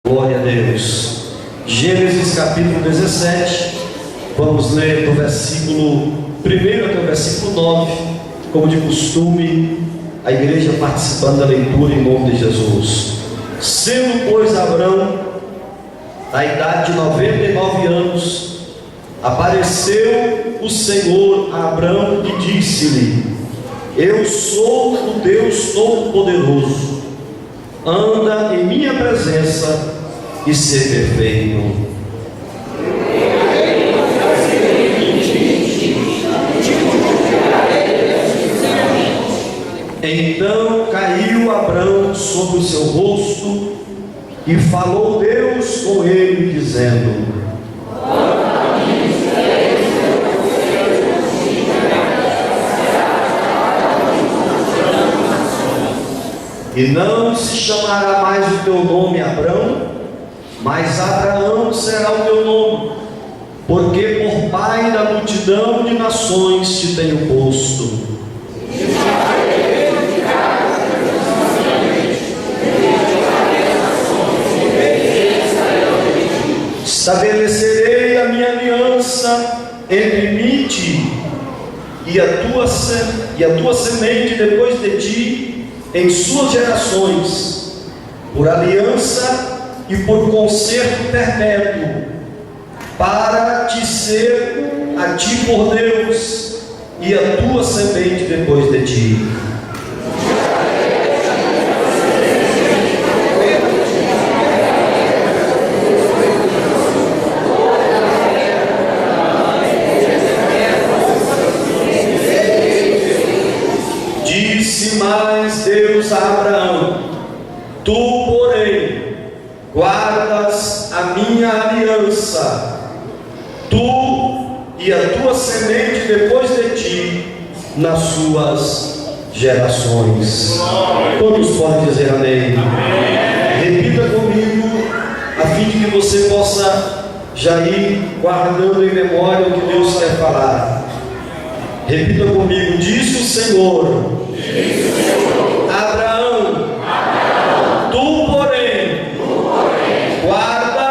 Glória a Deus. Gênesis capítulo 17, vamos ler do versículo 1 até o versículo 9, como de costume, a igreja participando da leitura em nome de Jesus. Sendo, pois, Abrão, da idade de 99 anos, apareceu o Senhor a Abrão e disse-lhe: Eu sou o Deus Todo-Poderoso, anda em minha presença e ser perfeito. Então caiu Abrão sobre o seu rosto e falou Deus com ele, dizendo: E não se chamará mais o teu nome Abrão, mas Abraão será o teu nome, porque por pai da multidão de nações te tenho posto. Estabelecerei a minha aliança entre mim e ti, e a tua semente depois de ti, em suas gerações, por aliança e por concerto perpétuo, para te ser a ti por Deus, e a tua semente depois de ti. Disse mais Deus a Abraão: Tu, porém, guardas a minha aliança, tu e a tua semente depois de ti, nas suas gerações. Todos podem dizer amém? Amém. Repita comigo, a fim de que você possa já ir guardando em memória o que Deus quer falar. Repita comigo: disse o Senhor, Abraão, tu, porém, guarda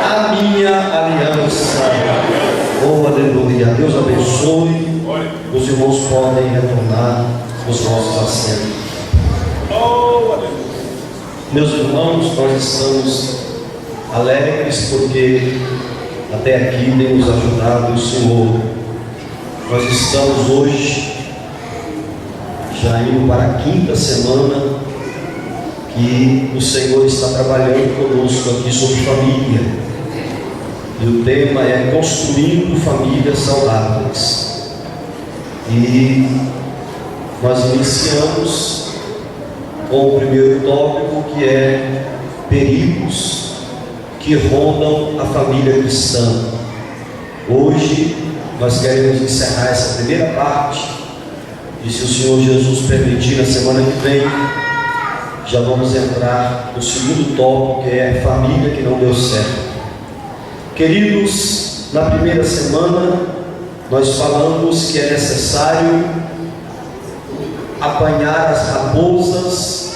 a minha aliança. Oh, aleluia. Deus abençoe. Os irmãos podem retornar os nossos assentos. Meus irmãos, nós estamos alegres porque até aqui tem nos ajudado o Senhor. Nós estamos hoje já indo para a quinta semana que o Senhor está trabalhando conosco aqui sobre família, e o tema é construindo famílias saudáveis. E nós iniciamos com o primeiro tópico, que é perigos que rondam a família cristã. Hoje nós queremos encerrar essa primeira parte, e se o Senhor Jesus permitir, na semana que vem já vamos entrar no segundo tópico, que é família que não deu certo. Queridos, na primeira semana nós falamos que é necessário apanhar as raposas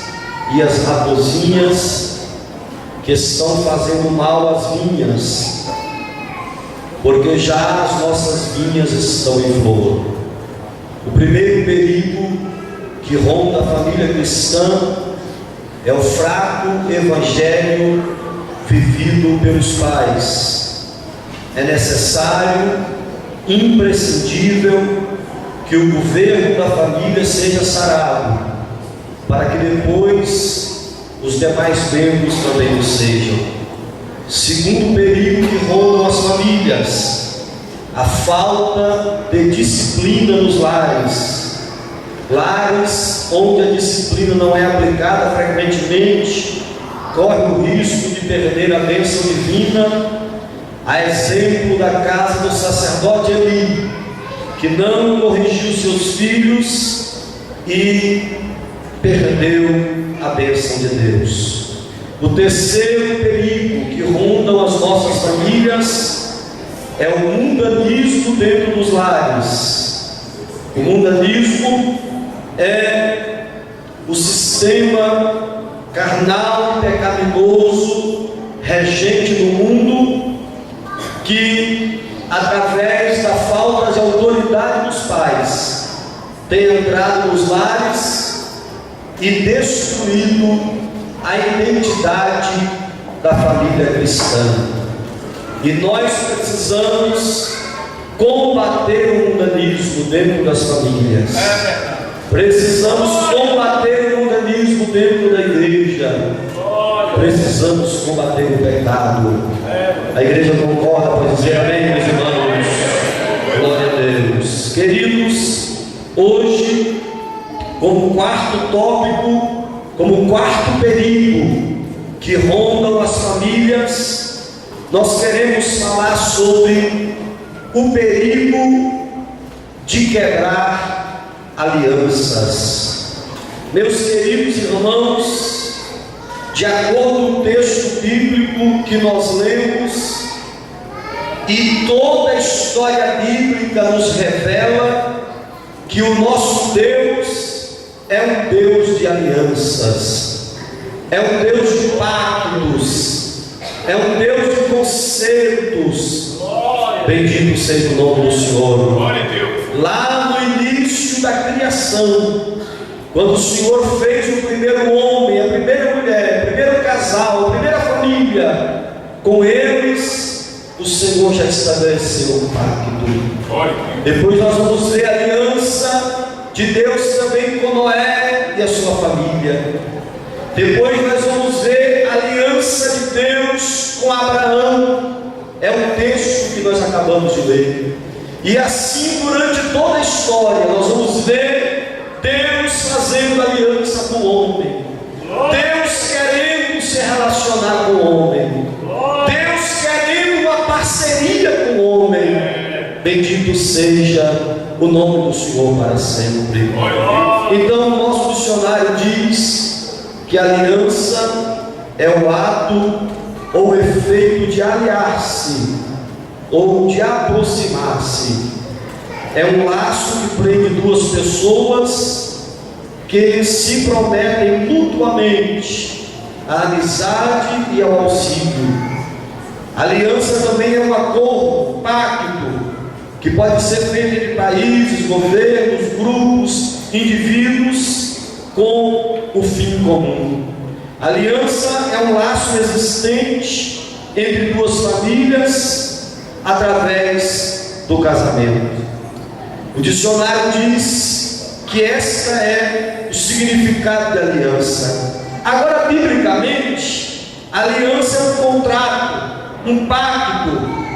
e as raposinhas que estão fazendo mal às vinhas, porque já as nossas vinhas estão em flor. O primeiro perigo que ronda a família cristã é o fraco evangelho vivido pelos pais. É necessário, imprescindível, que o governo da família seja sarado, para que depois os demais membros também o sejam. Segundo perigo que rondam as famílias: a falta de disciplina nos lares. Lares onde a disciplina não é aplicada frequentemente corre o risco de perder a bênção divina, a exemplo da casa do sacerdote Eli, que não corrigiu seus filhos e perdeu a bênção de Deus. O terceiro perigo que rondam as nossas famílias é o mundanismo dentro dos lares. O mundanismo é o sistema carnal e pecaminoso regente no mundo, que através da falta de autoridade dos pais tem entrado nos lares e destruído a identidade da família cristã. E nós precisamos combater o mundanismo dentro das famílias. Precisamos combater o mundanismo dentro da igreja. Precisamos combater o pecado. A igreja concorda para dizer amém, meus irmãos? Glória a Deus. Queridos, hoje, como quarto tópico, como quarto perigo que rondam as famílias, nós queremos falar sobre o perigo de quebrar alianças. Meus queridos irmãos, de acordo com o texto bíblico que nós lemos, e toda a história bíblica nos revela que o nosso Deus é um Deus de alianças, é um Deus de pactos, é um Deus de concertos. Bendito seja o nome do Senhor. Lá no início da criação, quando o Senhor fez o primeiro homem, a primeira mulher, o primeiro casal, a primeira família, com eles o Senhor já estabeleceu um pacto. Depois nós vamos ver a aliança de Deus também com Noé e a sua família. Depois nós vamos ver a aliança de Deus com Abraão. É um texto que nós acabamos de ler. E assim durante toda a história nós vamos ver Deus fazendo aliança com o homem, Deus querendo se relacionar com o homem, Deus querendo uma parceria com o homem. Bendito seja o nome do Senhor para sempre. Então o nosso dicionário diz que a aliança é o ato ou efeito de aliar-se ou de aproximar-se. É um laço que prende duas pessoas que se prometem mutuamente a amizade e ao auxílio. Aliança também é um acordo, pacto, que pode ser feito entre países, governos, grupos, indivíduos, com o fim comum. Aliança é um laço existente entre duas famílias através do casamento. O dicionário diz que esta é o significado de aliança. Agora, biblicamente, aliança é um contrato, um pacto,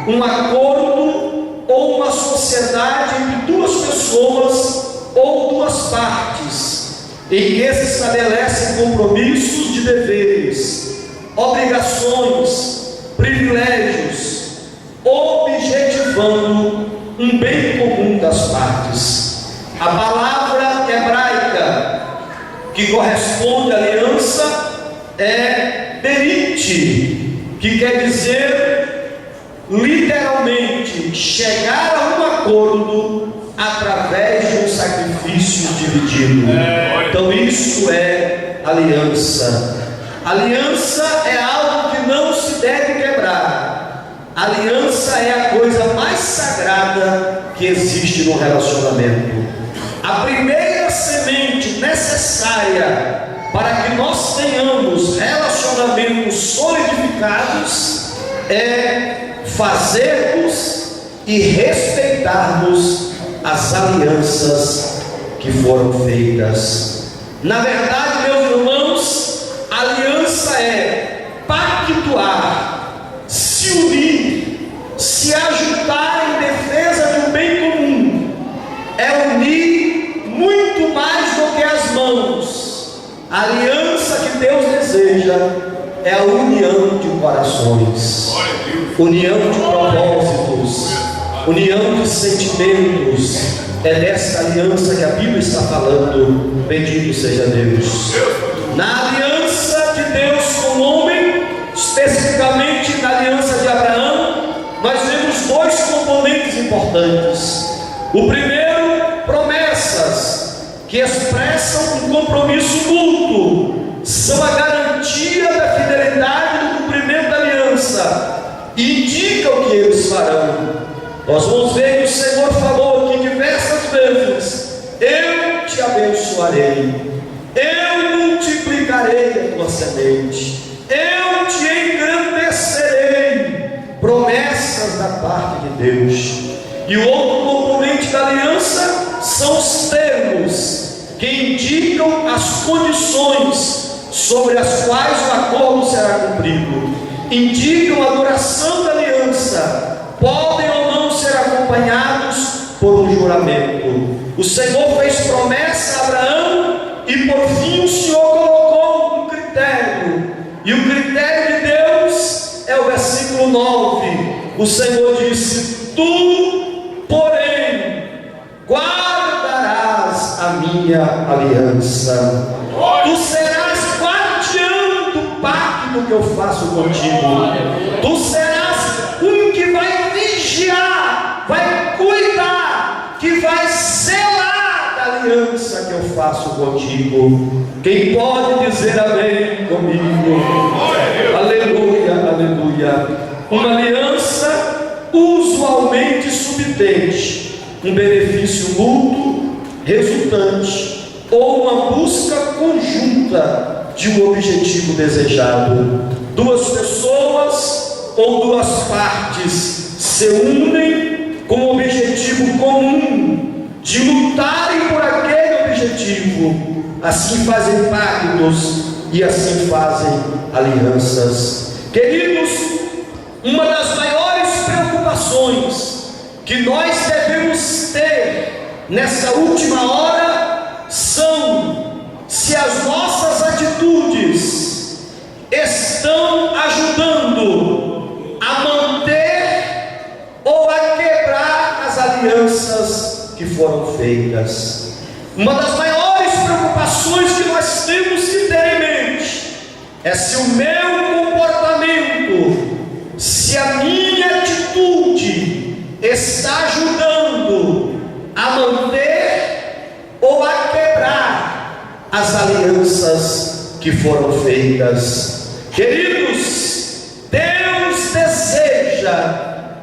um acordo ou uma sociedade entre duas pessoas ou duas partes, em que se estabelecem compromissos de deveres, obrigações, privilégios, objetivando um bem comum das partes. A palavra hebraica que corresponde à aliança é berite, que quer dizer literalmente chegar a um acordo através de um sacrifício dividido. Então isso é aliança. Aliança é algo que não se deve quebrar. Aliança é a coisa mais sagrada que existe no relacionamento. A primeira semente necessária para que nós tenhamos relacionamentos solidificados é fazermos e respeitarmos as alianças que foram feitas. Na verdade, meus irmãos, aliança é pactuar, se unir, se ajudar em defesa de um bem comum, é unir muito mais do que as mãos. A aliança que Deus deseja é a união de corações, união de propósitos, união de sentimentos. É dessa aliança que a Bíblia está falando. Bendito seja Deus. Na aliança de Deus com o homem, especificamente na aliança de Abraão, nós vemos dois componentes importantes. O primeiro, promessas que expressam um compromisso mútuo são a garantia da fidelidade do cumprimento da aliança, e indicam o que eles farão. Nós vamos ver que o Senhor falou aqui diversas vezes: eu te abençoarei, eu multiplicarei a tua semente, eu te engrandecerei. Promessas da parte de Deus. E o outro componente da aliança são os termos, que indicam as condições sobre as quais o acordo será cumprido, indicam a duração da aliança, podem ou não ser acompanhados por um juramento. O Senhor fez promessa a Abraão e por fim o Senhor colocou um critério, e o critério de Deus é o versículo 9. O Senhor disse: tu, porém, guardarás a minha aliança, tu serás guardião do pacto que eu faço contigo, tu serás um que vai vigiar, vai cuidar, que vai zelar da aliança que eu faço contigo. Quem pode dizer amém comigo? Aleluia, aleluia. Uma aliança usualmente subtende um benefício mútuo resultante ou uma busca conjunta de um objetivo desejado. Duas pessoas ou duas partes se unem com um objetivo comum de lutarem por aquele objetivo. Assim fazem pactos e assim fazem alianças. Queridos, uma das maiores preocupações que nós devemos ter nessa última hora são se as nossas atitudes estão ajudando a manter ou a quebrar as alianças que foram feitas. Uma das maiores preocupações que nós temos que ter em mente é se o meu comportamento, se a minha atitude está ajudando a manter ou a quebrar as alianças que foram feitas. Queridos, Deus deseja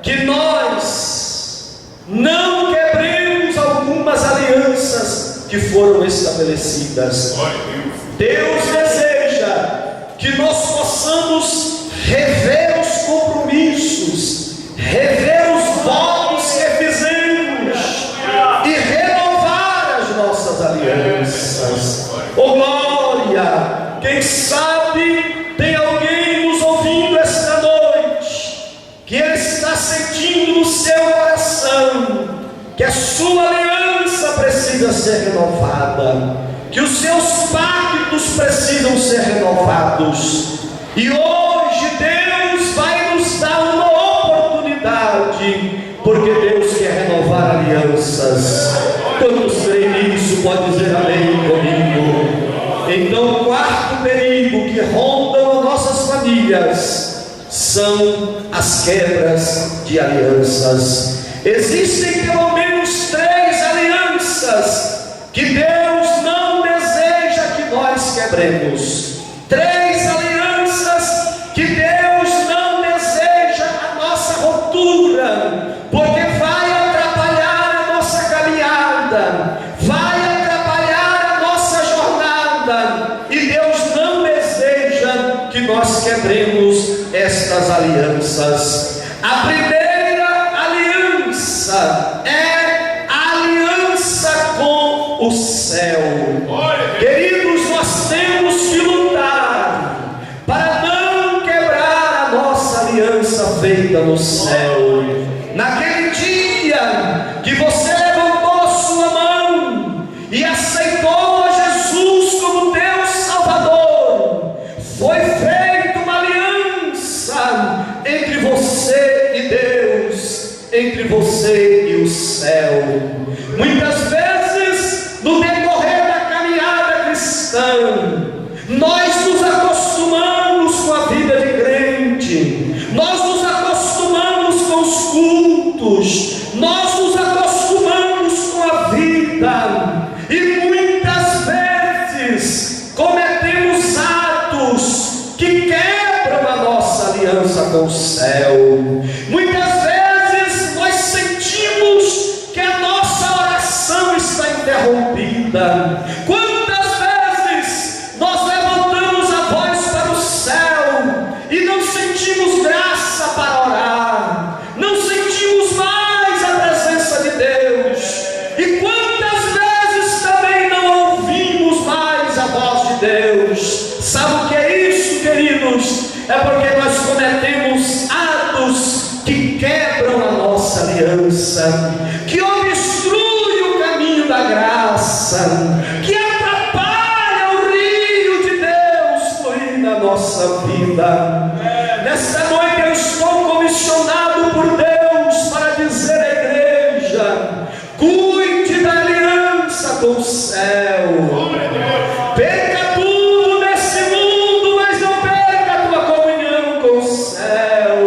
que nós não quebremos algumas alianças que foram estabelecidas. Deus deseja que nós possamos rever os compromissos, rever os votos que fizemos e renovar as nossas alianças. Oh glória! Quem sabe tem alguém nos ouvindo esta noite que ele está sentindo no seu coração que a sua aliança precisa ser renovada, que os seus pactos precisam ser renovados, e hoje Deus vai nos dar uma oportunidade, porque Deus quer renovar alianças. Quantos creem nisso? Pode dizer amém comigo. Então, o quarto perigo que rondam as nossas famílias são as quebras de alianças. Existem pelo menos 3 alianças que Deus não deseja que nós quebremos. 3 alianças que Deus não deseja a nossa ruptura, porque vai atrapalhar a nossa caminhada, vai atrapalhar a nossa jornada, e Deus não deseja que nós quebremos estas alianças. A primeira aliança é a aliança com o céu. Queridos, nós temos que lutar para não quebrar a nossa aliança feita no céu. Naquele dia que você levantou a sua mão e aceitou a Jesus como teu Salvador, foi feita uma aliança entre você e Deus, entre você e o céu. Muitas vezes, no decorrer da caminhada cristã, nós nos acostumamos com a vida de crente, nós nos acostumamos com os cultos, nós nos acostumamos com a vida, e muitas vezes cometemos com o céu. Muitas vezes nós sentimos que a nossa oração está interrompida. Quantas vezes nós levantamos a voz para o céu e não sentimos graça para orar, não sentimos mais a presença de Deus, e quantas vezes também não ouvimos mais a voz de Deus. Sabe o que é isso, queridos? É porque nós cometemos atos que quebram a nossa aliança, que obstruem o caminho da graça, que atrapalham o rio de Deus fluir na nossa vida. Nesta noite eu estou comissionado por Deus para dizer à igreja: cuide da aliança com o céu. Perca tudo nesse mundo, mas não perca a tua comunhão com o céu.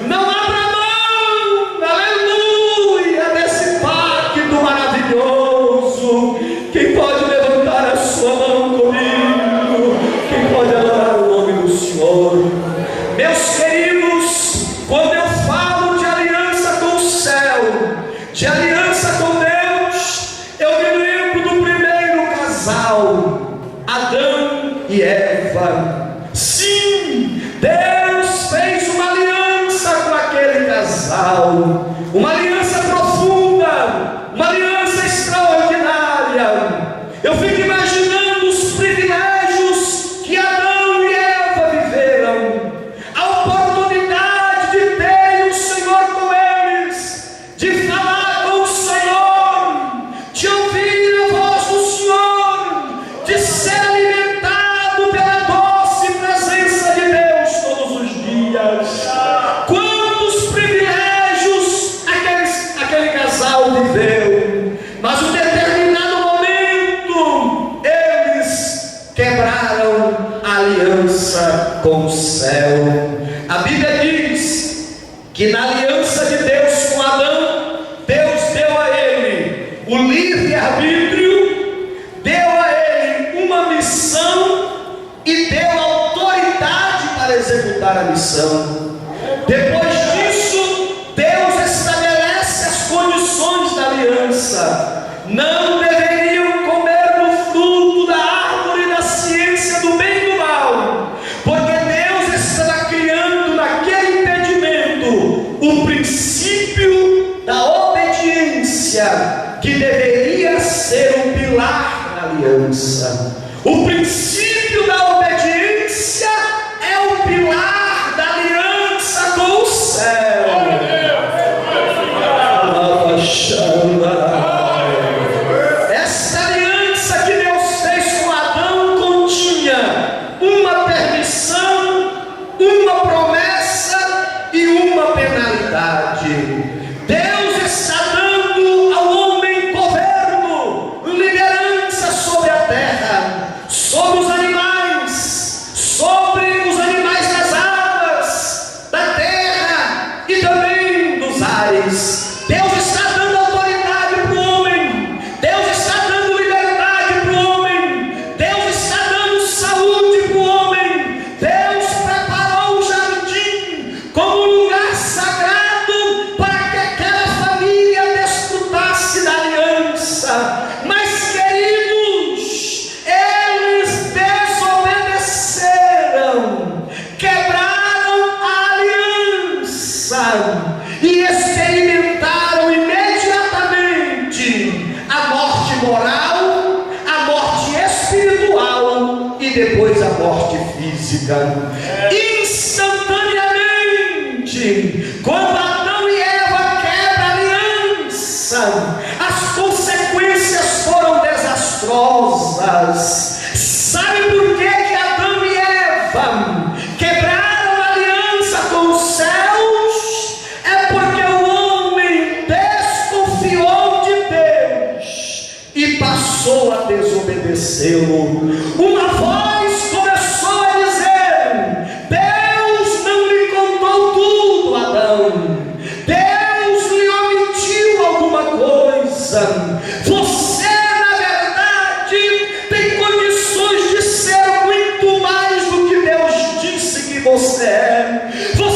Não abra mão, aleluia, desse pacto maravilhoso. Quem pode levantar a sua mão comigo? Quem pode adorar o nome do Senhor? Meus queridos, quando eu falo de aliança com o céu, de aliança com Deus, eu me lembro do primeiro casal, Adão e Eva. Sim, Deus fez uma aliança com aquele casal, uma aliança profunda, uma aliança extraordinária. Eu fico imaginando os privilégios que Adão e Eva viveram, a oportunidade de ter o Senhor com eles, de falar com o Senhor, de ouvir a voz do Senhor, de ser alimentado pela doce presença de Deus todos os dias. Quantos privilégios aquele casal viveu, mas em determinado momento eles quebraram a aliança com o céu. A Bíblia diz que na aliança de Deus com Adão, Deus deu a ele o livre-arbítrio, deu a ele uma missão e deu autoridade para executar a missão. Depois disso, Deus estabelece as condições da aliança. Não deveriam comer do fruto da árvore da ciência do bem e do mal, porque Deus estava criando naquele impedimento o princípio da obediência, que deveria ser o pilar da aliança. O princípio da obediência é o pilar da aliança com o céu. Essa aliança que Deus fez com Adão continha uma permissão, uma promessa e uma penalidade. Deus está dando ao homem governo, liderança sobre a terra, sobre os animais das águas, da terra e também dos ares. Deus está dando autoridade para o homem, Deus está dando liberdade para o homem, Deus está dando saúde para o homem. Deus preparou o jardim como um lugar sagrado para que aquela família desfrutasse da aliança. Mas, queridos, eles desobedeceram, quebraram a aliança e experimentaram imediatamente a morte moral, a morte espiritual e depois a morte física. Instantaneamente, quando Adão e Eva quebram a aliança, as consequências foram desastrosas. Sabe por que Adão e Eva quebraram a aliança com os céus? É porque o homem desconfiou de Deus e passou a desobedecê-lo. Uma voz começou a dizer: Deus não lhe contou tudo, Adão. Deus lhe omitiu alguma coisa. Você, na verdade, tem condições de ser muito mais do que Deus disse que você é. Você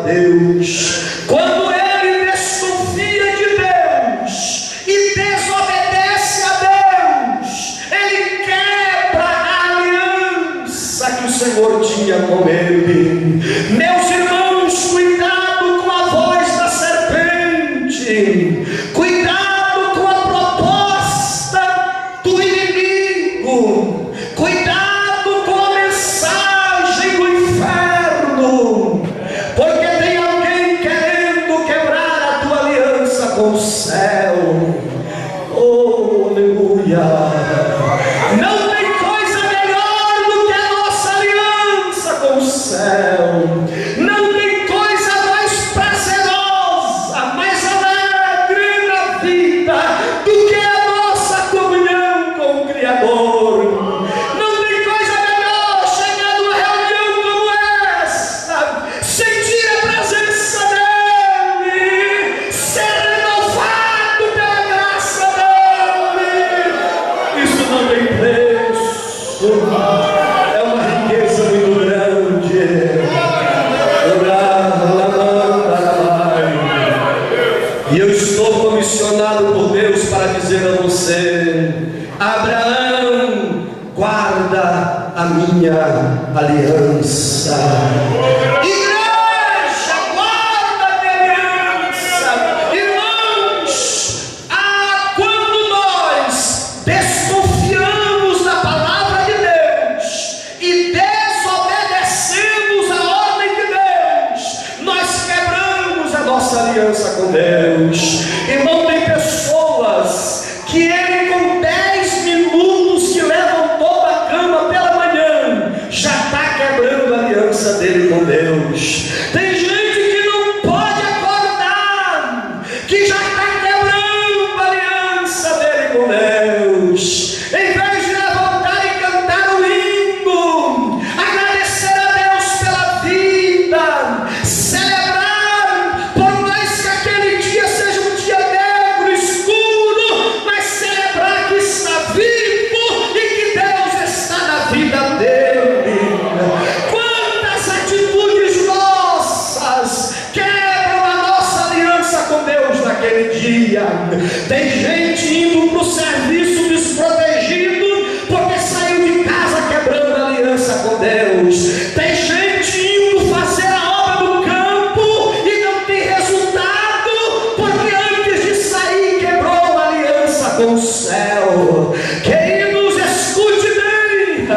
Deus. Quando ele desconfia de Deus e desobedece a Deus, ele quebra a aliança que o Senhor tinha com ele. Meus irmãos, cuidado com a voz da serpente, cuidado com a proposta do inimigo, cuidado com a mensagem do inferno, porque tem alguém querendo quebrar a tua aliança com o céu. Oh, aleluia! Não tem coisa melhor do que a nossa aliança com o céu. Não tem coisa mais prazerosa, mais alegre na vida do que a nossa comunhão com o Criador. Não tem coisa melhor chegar numa reunião como essa, sentir a presença dEle, ser renovado pela graça dEle. Isso não tem preço, é uma riqueza muito grande. E eu estou comissionado por Deus para dizer a você: Abraão, guarda a minha aliança. Igreja, guarda a minha aliança. Irmãos, quando nós desconfiamos da palavra de Deus e desobedecemos a ordem de Deus, nós quebramos a nossa aliança com Deus. Irmão, tem pessoas que ele com 10 minutos que levam toda a cama pela manhã já está quebrando a aliança dele com Deus. Tem gente que não pode acordar, que já está quebrando a aliança dele com Deus. Em vez de levantar e cantar o hino, agradecer a Deus pela vida, celebrar, por mais que aquele dia seja um dia negro, escuro, mas celebrar que está vivo e que Deus está na vida dele. Quantas atitudes nossas quebram a nossa aliança com Deus naquele dia. Tem gente indo para o serviço desprotegido porque saiu de casa quebrando a aliança com Deus. Tem gente indo fazer a obra do campo e não tem resultado porque antes de sair quebrou a aliança com o céu. Queridos, escute bem.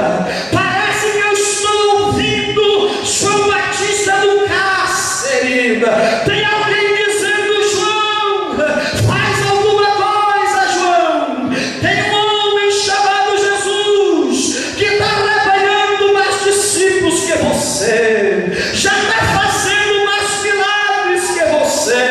Parece que eu estou ouvindo João Batista do Cárcere. Tem alguém dizendo: João, faz alguma coisa, João. Tem um homem chamado Jesus que está rebanhando mais discípulos que você, já está fazendo mais milagres que você.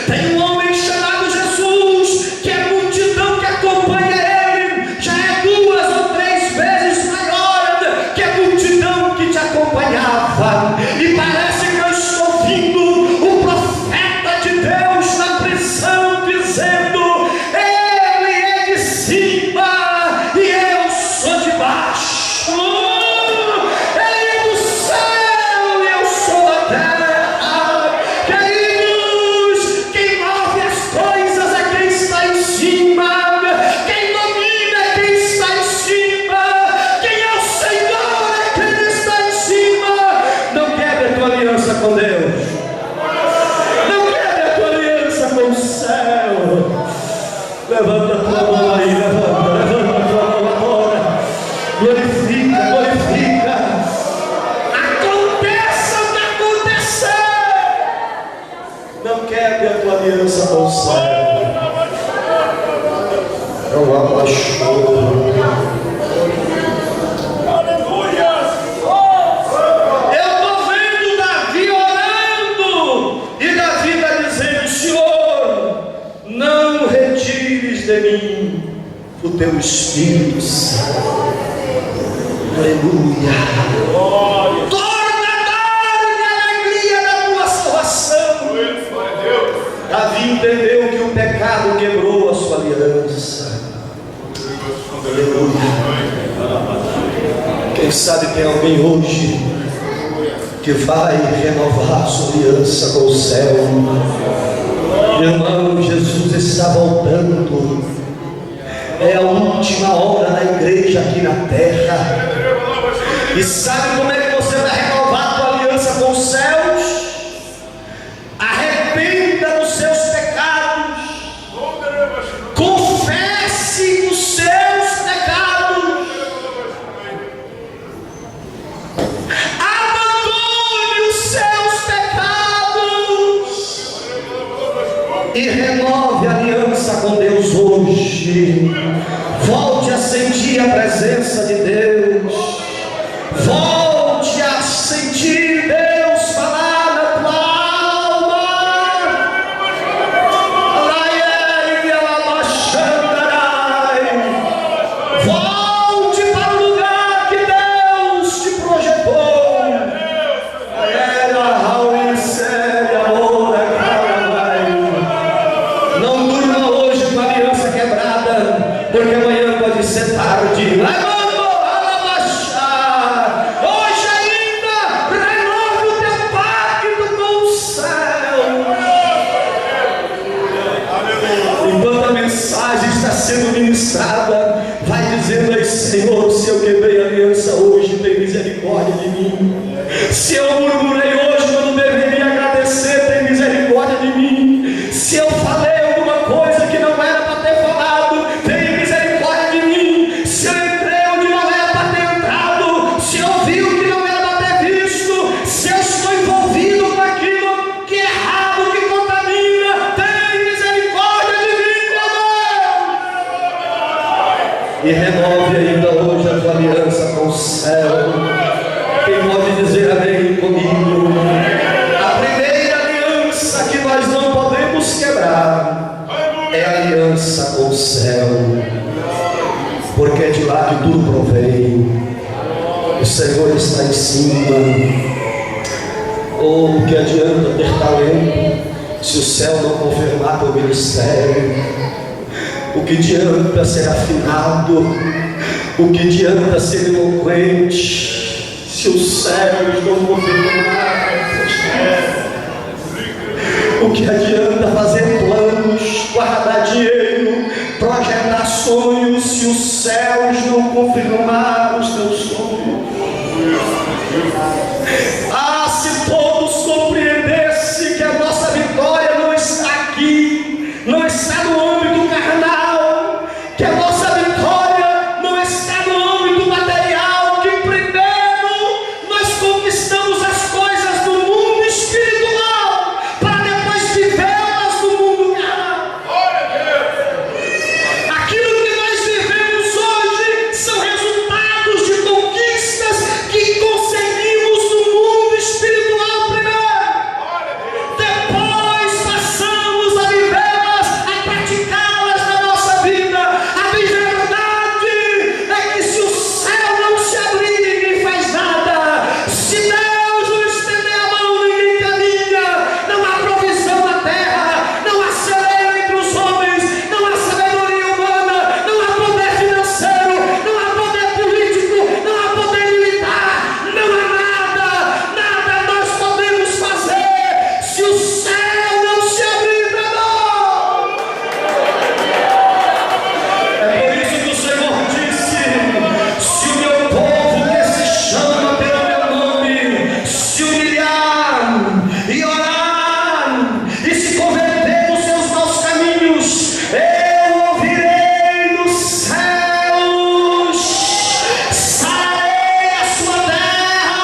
Tem um homem chamado Jesus que a multidão que acompanha ele já é 2 ou 3 vezes maior que a multidão que te acompanhava. E parece que eu estou ouvindo o profeta de Deus na prisão dizendo: ele é de cima e eu sou de baixo. Ele é do céu e eu sou da terra. Queridos, quem move as coisas é quem está em cima. Quem domina é quem está em cima. Quem é o Senhor é quem está em cima. Não quebre a tua aliança com Deus. Não quebre a tua aliança com o céu. Levanta a tua mão aí, levanta a tua mão agora. Glorifica, glorifica. Aconteça o que acontecer, não quebre a tua aliança com o céu. Eu apaixono. Eu estou vendo Davi orando e Davi está dizendo: Senhor, não retires de mim o teu Espírito Santo. Aleluia. Torna a dar-me a alegria da tua salvação. Davi entendeu que o pecado quebrou a sua aliança. Aleluia. Quem sabe tem alguém hoje que vai renovar sua aliança com o céu. Irmão, Jesus está voltando. É a última hora da igreja aqui na terra. E sabe como é que você vai renovar a sua aliança com os céus? Arrependa dos seus pecados. Confesse os seus pecados. Abandone os seus pecados e renove a aliança com Deus hoje. Volte a sentir a presença de Deus. Volte a sentir Deus falar na tua alma. Volte para o lugar que Deus te projetou. Não durma hoje com a aliança quebrada, porque amanhã pode ser tarde. Hoje ainda renove o teu pacto com o céu. Enquanto a mensagem está sendo ministrada, vai dizendo aí: Senhor, se eu quebrei a aliança hoje, tem misericórdia de mim. Se eu murmurei hoje quando deveria agradecer, tem misericórdia de mim. Se eu falei alguma coisa que não era para ter falado, tem misericórdia de mim. Se eu entrei onde não era para ter entrado, se eu vi o que não era para ter visto, se eu estou envolvido com aquilo que é errado, que contamina, tem misericórdia de mim, meu Deus. E renove ainda hoje a tua aliança com o céu. Quem pode dizer amém comigo? A primeira aliança que nós não podemos quebrar é a aliança com o céu, porque é de lá que tudo provém. O Senhor está em cima. Oh, que adianta ter talento se o céu não confirmar teu ministério? O que adianta ser afinado? O que adianta ser eloquente se os céus não confirmar? O que adianta fazer planos, guardar dinheiro, projetar sonhos, se os céus não confirmar os teus sonhos? Ah, se todos compreendessem que a nossa vitória não está aqui, não está no âmbito carnal, que a nossa vitória não está no âmbito material, que primeiro nós conquistamos as coisas do mundo espiritual, para depois vivê-las no mundo carnal. Aquilo que nós vivemos hoje são resultados de conquistas que conseguimos no mundo espiritual primeiro. Depois passamos a vivê-las, a praticá-las na nossa vida. A verdade é que se o céu não se abrir, ninguém faz nada. Se Deus não estender a mão, ninguém caminha. Não há provisão na terra, não há celeiro entre os homens, não há sabedoria humana, não há poder financeiro, não há poder político, não há poder militar, não há nada nós podemos fazer se o céu não se abrir para nós. É por isso que o Senhor disse: se o meu povo que se chama pelo meu nome se humilhar e orar e se converter dos seus maus caminhos, eu ouvirei dos céus, sarei a sua terra.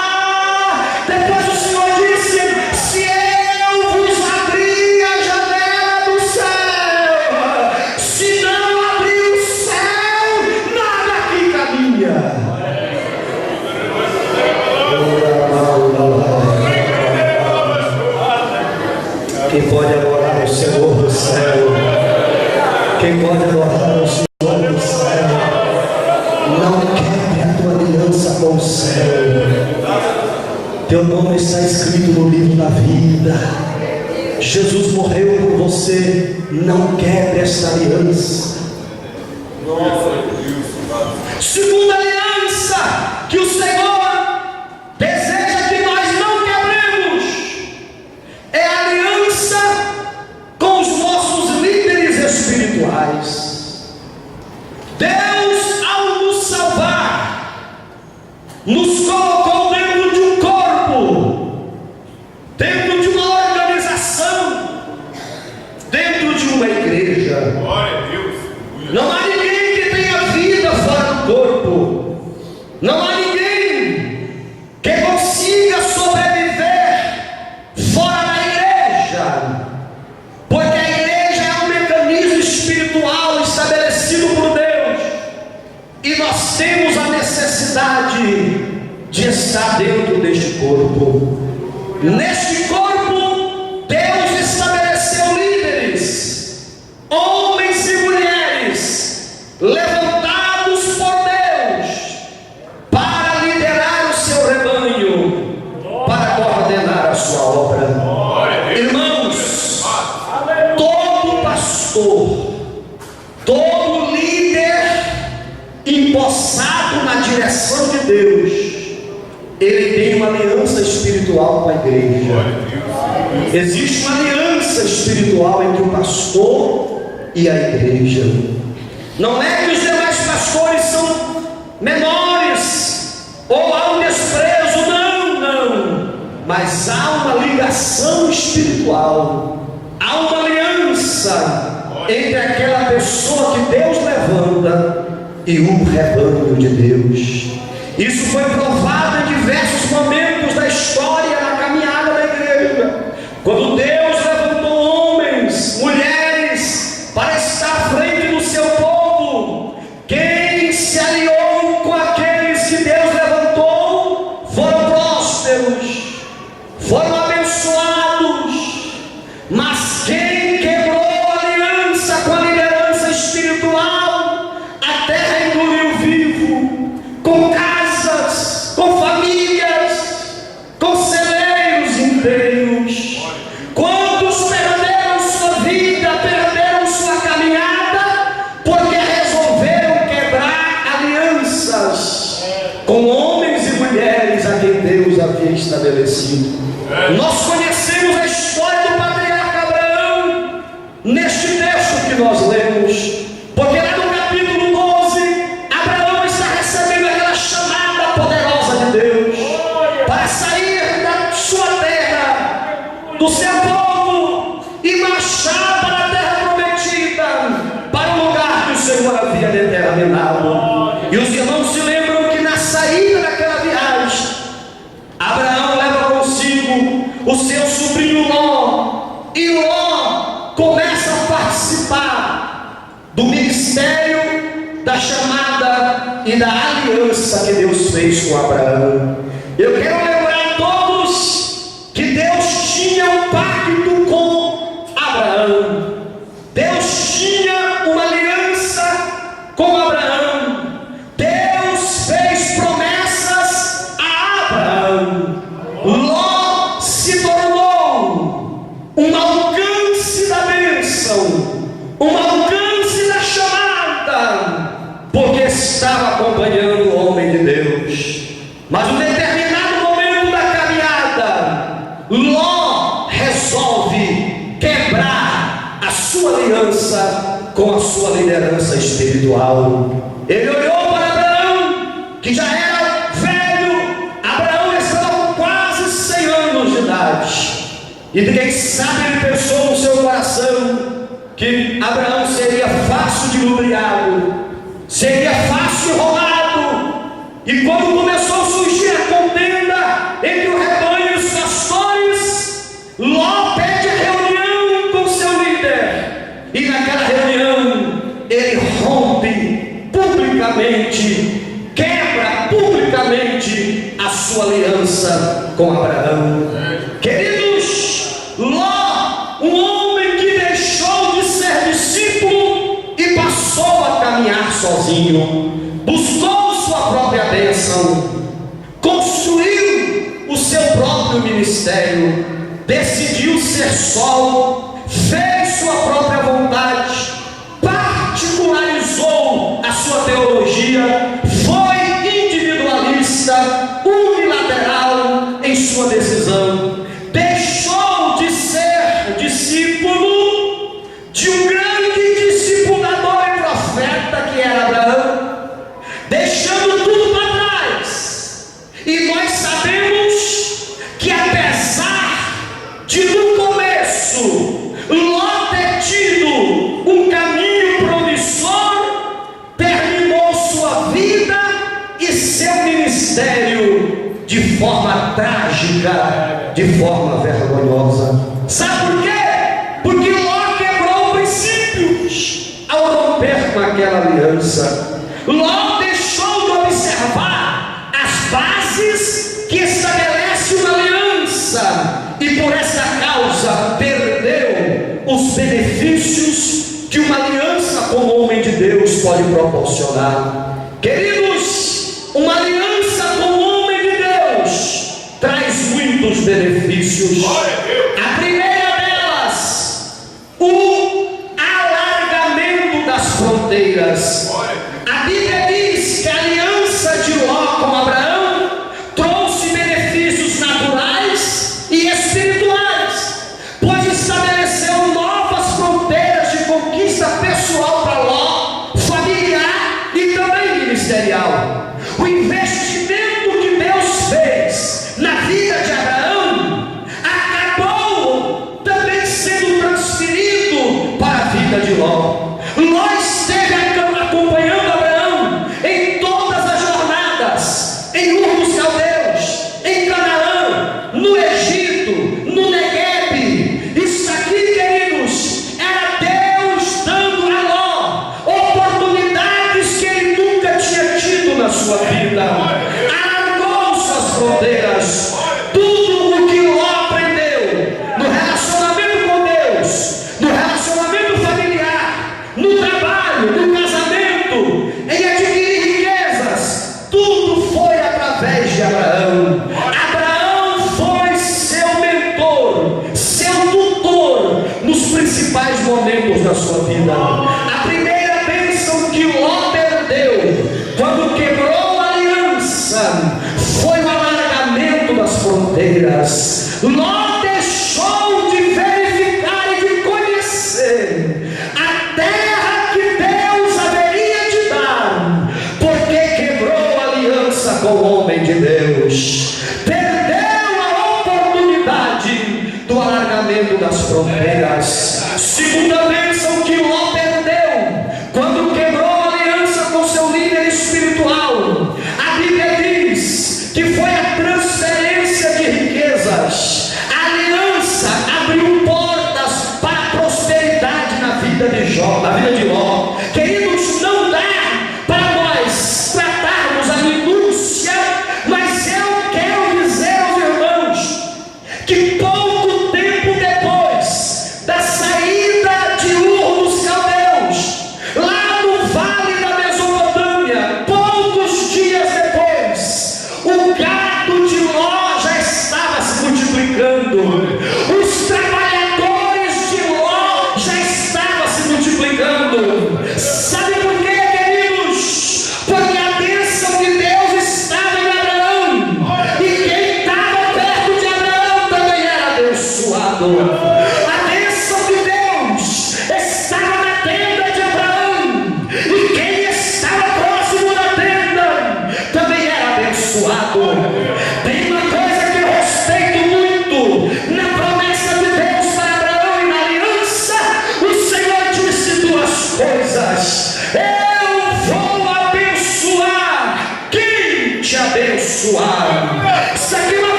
Depois o Senhor disse: se eu vos abrir a janela do céu, se não abrir o céu, nada aqui caminha. Quem pode adorar o Senhor do céu? Quem pode adorar o Senhor do céu? Não quebre a tua aliança com o céu. Teu nome está escrito no livro da vida. Jesus morreu por você. Não quebre essa aliança. Segunda aliança que o Senhor deseja que nós não quebremos de estar dentro deste corpo. Neste corpo, Deus estabeleceu líderes, homens e mulheres, levantados por Deus, para liderar o seu rebanho, para coordenar a sua obra. Irmãos, todo pastor, todo líder empossado na direção de Deus, ele tem uma aliança espiritual com a igreja. Existe uma aliança espiritual entre o pastor e a igreja. Não é que os demais pastores são menores ou há um desprezo, não. Mas há uma ligação espiritual, há uma aliança entre aquela pessoa que Deus levanta e o rebanho de Deus. Isso foi provado em diversos momentos da história, na caminhada da igreja, quando Deus levantou homens, mulheres, para estar à frente do seu povo. Quem se aliou com aqueles que Deus levantou foram prósperos, foram abençoados. Mas quem quebrou a aliança com a liderança espiritual, a terra engoliu vivo, com casas, com famílias, com celeiros inteiros. Quantos perderam sua vida, perderam sua caminhada, porque resolveram quebrar alianças com homens e mulheres a quem Deus havia estabelecido. Nós conhecemos a história do patriarca Abraão neste texto que nós lemos, porque lá no capítulo 12, Abraão está recebendo aquela chamada poderosa de Deus para sair da sua terra, do seu povo, e marchar para a terra prometida, para o lugar que o Senhor havia determinado. E os irmãos se lembram que na saída daquela viagem, Abraão leva consigo o seu sobrinho Ló, e Ló começa a participar do ministério, da chamada e da aliança que Deus fez com Abraão. Eu quero lembrar a todos que Deus tinha um pacto com Abraão. Deus tinha uma aliança com Abraão. Deus fez promessas a Abraão. Ló se tornou um alcance da bênção, um alcance da chamada, porque estava acompanhando o homem de Deus. Mas em determinado momento da caminhada, Ló resolve quebrar a sua aliança com a sua liderança espiritual. Ele olhou para Abraão, que já era velho. Abraão estava com quase 100 anos de idade, e quem sabe ele pensou no seu coração que Abraão seria fácil de lubriado, seria fácil de roubado. E quando começou a surgir a contenda entre o rebanho e os pastores, Ló pede a reunião com seu líder, e naquela reunião ele rompe publicamente, quebra publicamente a sua aliança com Abraão. Queridos, Ló, um homem que deixou de ser discípulo e passou a caminhar sozinho, buscou sua própria bênção, construiu o seu próprio ministério, decidiu ser só, fez sua própria vontade, particularizou a sua teologia, foi individualista, unilateral em sua decisão, deixou de ser discípulo de um grande discipulador e profeta que era Abraão, deixando tudo para trás. E nós sabemos que apesar de no começo Ló ter tido um caminho promissor, terminou sua vida e seu ministério de forma trágica, de forma vergonhosa. Sabe por quê? Porque Ló quebrou princípios ao romper com aquela aliança. Ló deixou de observar as bases que estabelece uma aliança e por essa causa perdeu os benefícios que uma aliança com o homem de Deus pode proporcionar. Queridos, uma aliança com o homem de Deus traz muitos benefícios. A primeira delas, o alargamento das fronteiras. A Bíblia diz que a aliança de Ló com Abraão trouxe benefícios naturais e espirituais, pois estabeleceu novas fronteiras de conquista pessoal para Ló, familiar e também ministerial. O investimento que Deus fez na vida de Abraão acabou também sendo transferido para a vida de Ló. Ló esteve acompanhando Abraão em todas as jornadas, em Ur dos Caldeus, em Canaã, no Egito, no Neguebe. Isso aqui, queridos, era Deus dando a Ló oportunidades que ele nunca tinha tido na sua vida. Alargou suas fronteiras. Tudo o que Ló aprendeu no relacionamento com Deus, no relacionamento familiar, no trabalho, no casamento, em adquirir riquezas, tudo foi através de Abraão. Abraão foi seu mentor, seu tutor nos principais momentos da sua vida. A primeira bênção que Ló perdeu quando quebrou a aliança foi o alargamento das fronteiras. Ló deixou de verificar e de conhecer a terra que Deus haveria de dar, porque quebrou a aliança com o homem de Deus. Perdeu a oportunidade do alargamento das fronteiras. Segunda bênção que Ló perdeu quando quebrou a aliança com seu líder espiritual. A Bíblia diz que foi a transferência de riquezas. A aliança abriu portas para a prosperidade na vida de Ló. Queridos, não dá para nós tratarmos a minúcia, mas eu quero dizer aos irmãos que pouco tempo depois da saída de Ur dos Caldeus, lá no vale da Mesopotâmia, poucos dias depois, o gado de Ló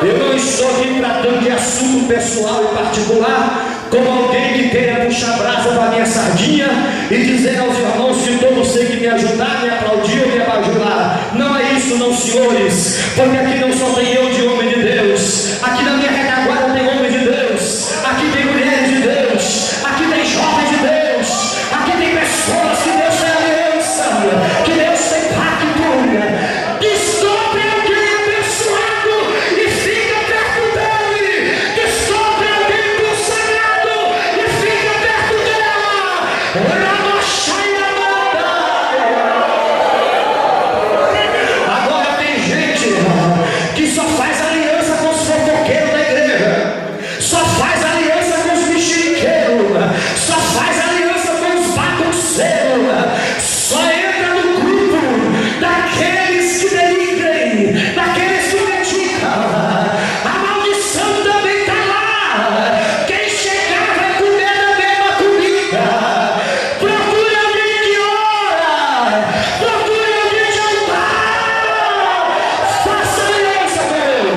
Eu não estou aqui tratando de assunto pessoal e particular, como alguém que queira puxar brasa para minha sardinha e dizer aos irmãos que todos têm que me ajudar, me aplaudir ou me abajular. Não é isso, não, senhores, porque aqui não só tem eu de homem de Deus, aqui na minha retaguarda tem homem de Deus, aqui tem mulheres de Deus, aqui tem jovens de Deus, aqui tem pessoas que Deus tem aliança, que Deus tem pacto. Descobre alguém abençoado e fica perto dele. Descobre alguém consagrado e fica perto dela. Agora tem gente que só faz aliança com os fofoqueiros da igreja, só faz aliança com os mexeriqueiros, só faz aliança com os bagunceiros, só entra no grupo daqueles que denigrem, daqueles que criticam. A maldição também está lá. Quem chegar vai comer a mesma comida. Procure alguém que ora, procure alguém de altar, faça aliança com ele.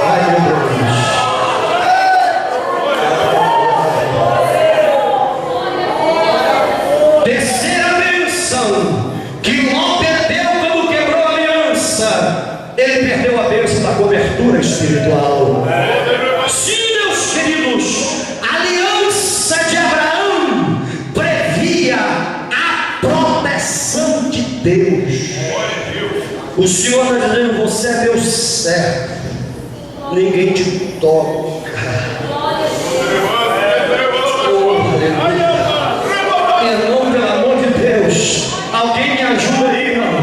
Ai, meu Deus. Terceira bênção que Ló perdeu quando quebrou a aliança. Ele perdeu a bênção da cobertura espiritual. Sim, meus queridos, a aliança de Abraão previa a proteção de Deus. O Senhor está dizendo: você é Deus certo, ninguém te toca. Irmão, pelo amor de Deus, alguém me ajuda aí, irmão.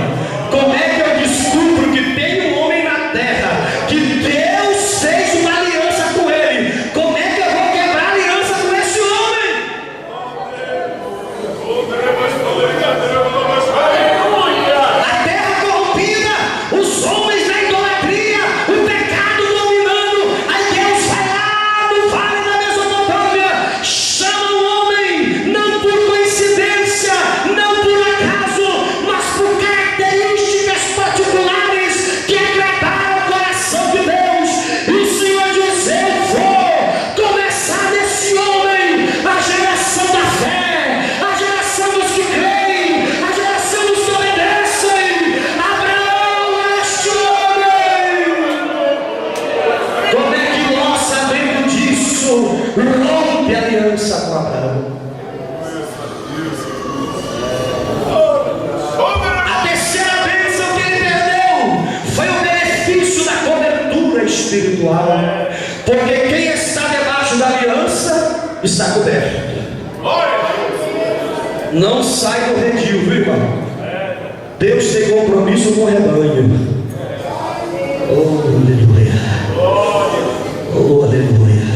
Como é que eu descubro que tem um homem na terra que Deus fez uma aliança com ele? Como é que eu vou quebrar a aliança com esse homem? A terra corrompida, os homens na idolatria, o pecado dominando. Aí Deus vai lá no vale da Mesopotâmia, chama o homem, não por coincidência, não por acaso, mas por características particulares que agradaram o coração de Deus. E o Senhor diz: eu vou começar desse homem a geração da fé, a geração dos que creem, a geração dos que obedecem. Abraão é este homem. Como é que Ló, sabendo disso, rompe a aliança com Abraão? A terceira bênção que ele perdeu foi o benefício da cobertura espiritual, porque quem está debaixo da aliança está coberto. Não sai do redil, viu, irmão? Deus tem compromisso com o rebanho. Oh, aleluia. Oh, aleluia.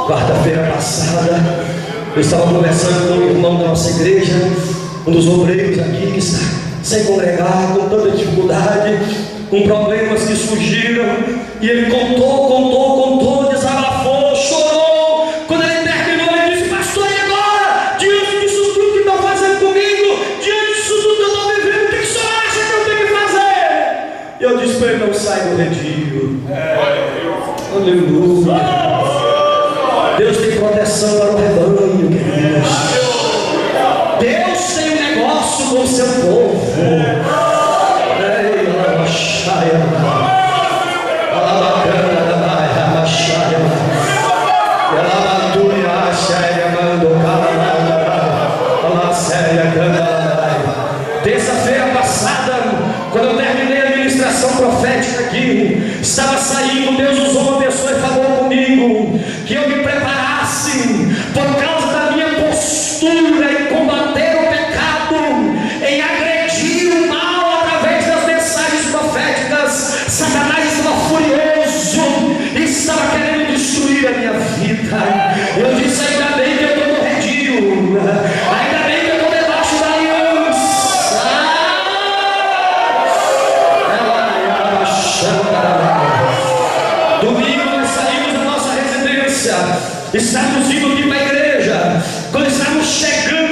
Quarta-feira passada, eu estava conversando com um irmão da nossa igreja, um dos obreiros aqui que está sem congregar, com tanta dificuldade, com problemas que surgiram, e ele contou, desabafou, chorou. Quando ele terminou, ele disse: pastor, e agora? Diante disso tudo que estão fazendo comigo, diante disso tudo que eu estou vivendo, o que o senhor acha que eu tenho que fazer? E eu disse para ele: não sai do redil. Aleluia. Deus tem proteção para o rebanho, queridos. Deus tem um negócio com o seu povo. Terça-feira passada, quando eu terminei a ministração profética aqui, estava saindo, Deus usou uma pessoa e falou comigo que eu me preparasse por causa da minha postura em combater o pecado, em agredir o mal através das mensagens proféticas. Satanás estava furioso e estava querendo destruir a minha vida. Eu disse: ainda bem que eu estou no redil, ainda bem que eu estou debaixo da aliança. Domingo nós saímos da nossa residência, estávamos indo aqui para a igreja. Quando estávamos chegando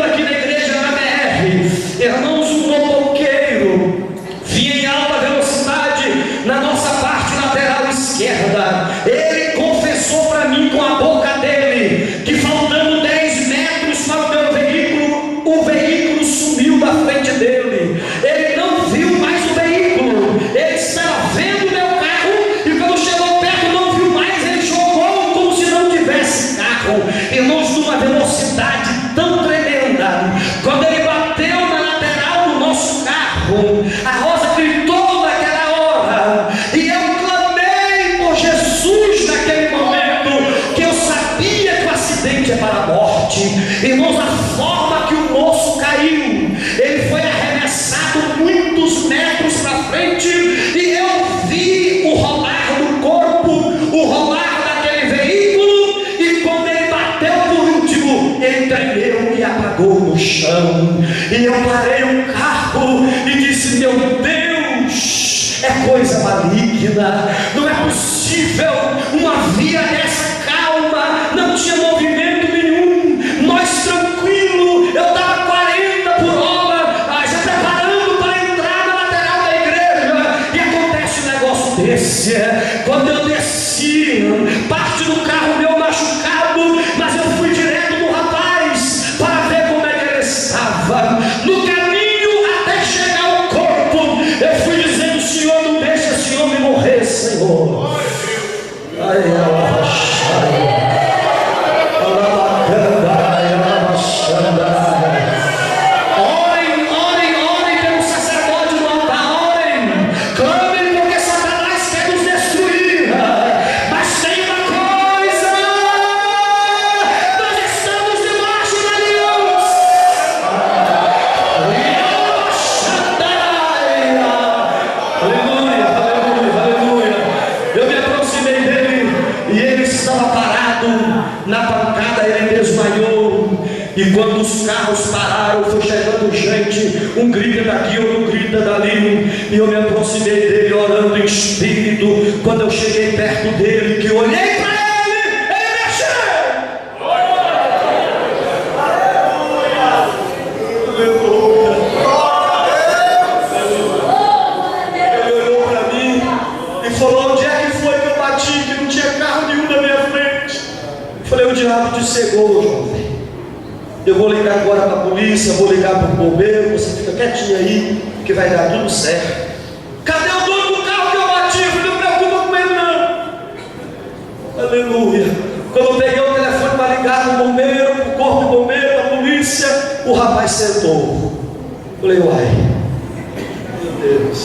cagou no chão. E eu parei o carro e disse: meu Deus, é coisa maligna, não é possível uma via dessa calma, não tinha movimento nenhum, nós tranquilo, eu estava 40 por hora, já preparando para entrar na lateral da igreja, e acontece um negócio desse. Quando eu desci, parte do carro meu machucado, mas eu fui direto no rapaz para ver como é que ele estava. No caminho até chegar ao corpo, eu fui dizendo: Senhor, não deixa esse homem morrer, Senhor. Ai, orem pelo sacerdote no altar, orem, clamem, porque Satanás quer nos destruir. Mas tem uma coisa: nós estamos debaixo da aliança. Aleluia, aleluia, aleluia. Eu me aproximei dele e ele estava parado na pancada, ele desmaiou. E quando os carros pararam, foi chegando gente, um grita daqui, outro grita dali, e eu me aproximei dele orando em espírito. Quando eu cheguei perto dele, que eu olhei para ele mexeu. Ele olhou para mim e falou: onde é que foi que eu bati, que não tinha carro nenhum na minha frente? Eu falei: o diabo te cegou, jovem. Eu vou ligar agora para a polícia, vou ligar para o bombeiro, você fica quietinho aí, que vai dar tudo certo. Cadê o dono do carro que eu bati? Eu falei: não preocupa com ele não. Aleluia. Quando eu peguei o telefone para ligar para o bombeiro, para o corpo do bombeiro, para a polícia, o rapaz sentou. Eu falei: uai, meu Deus.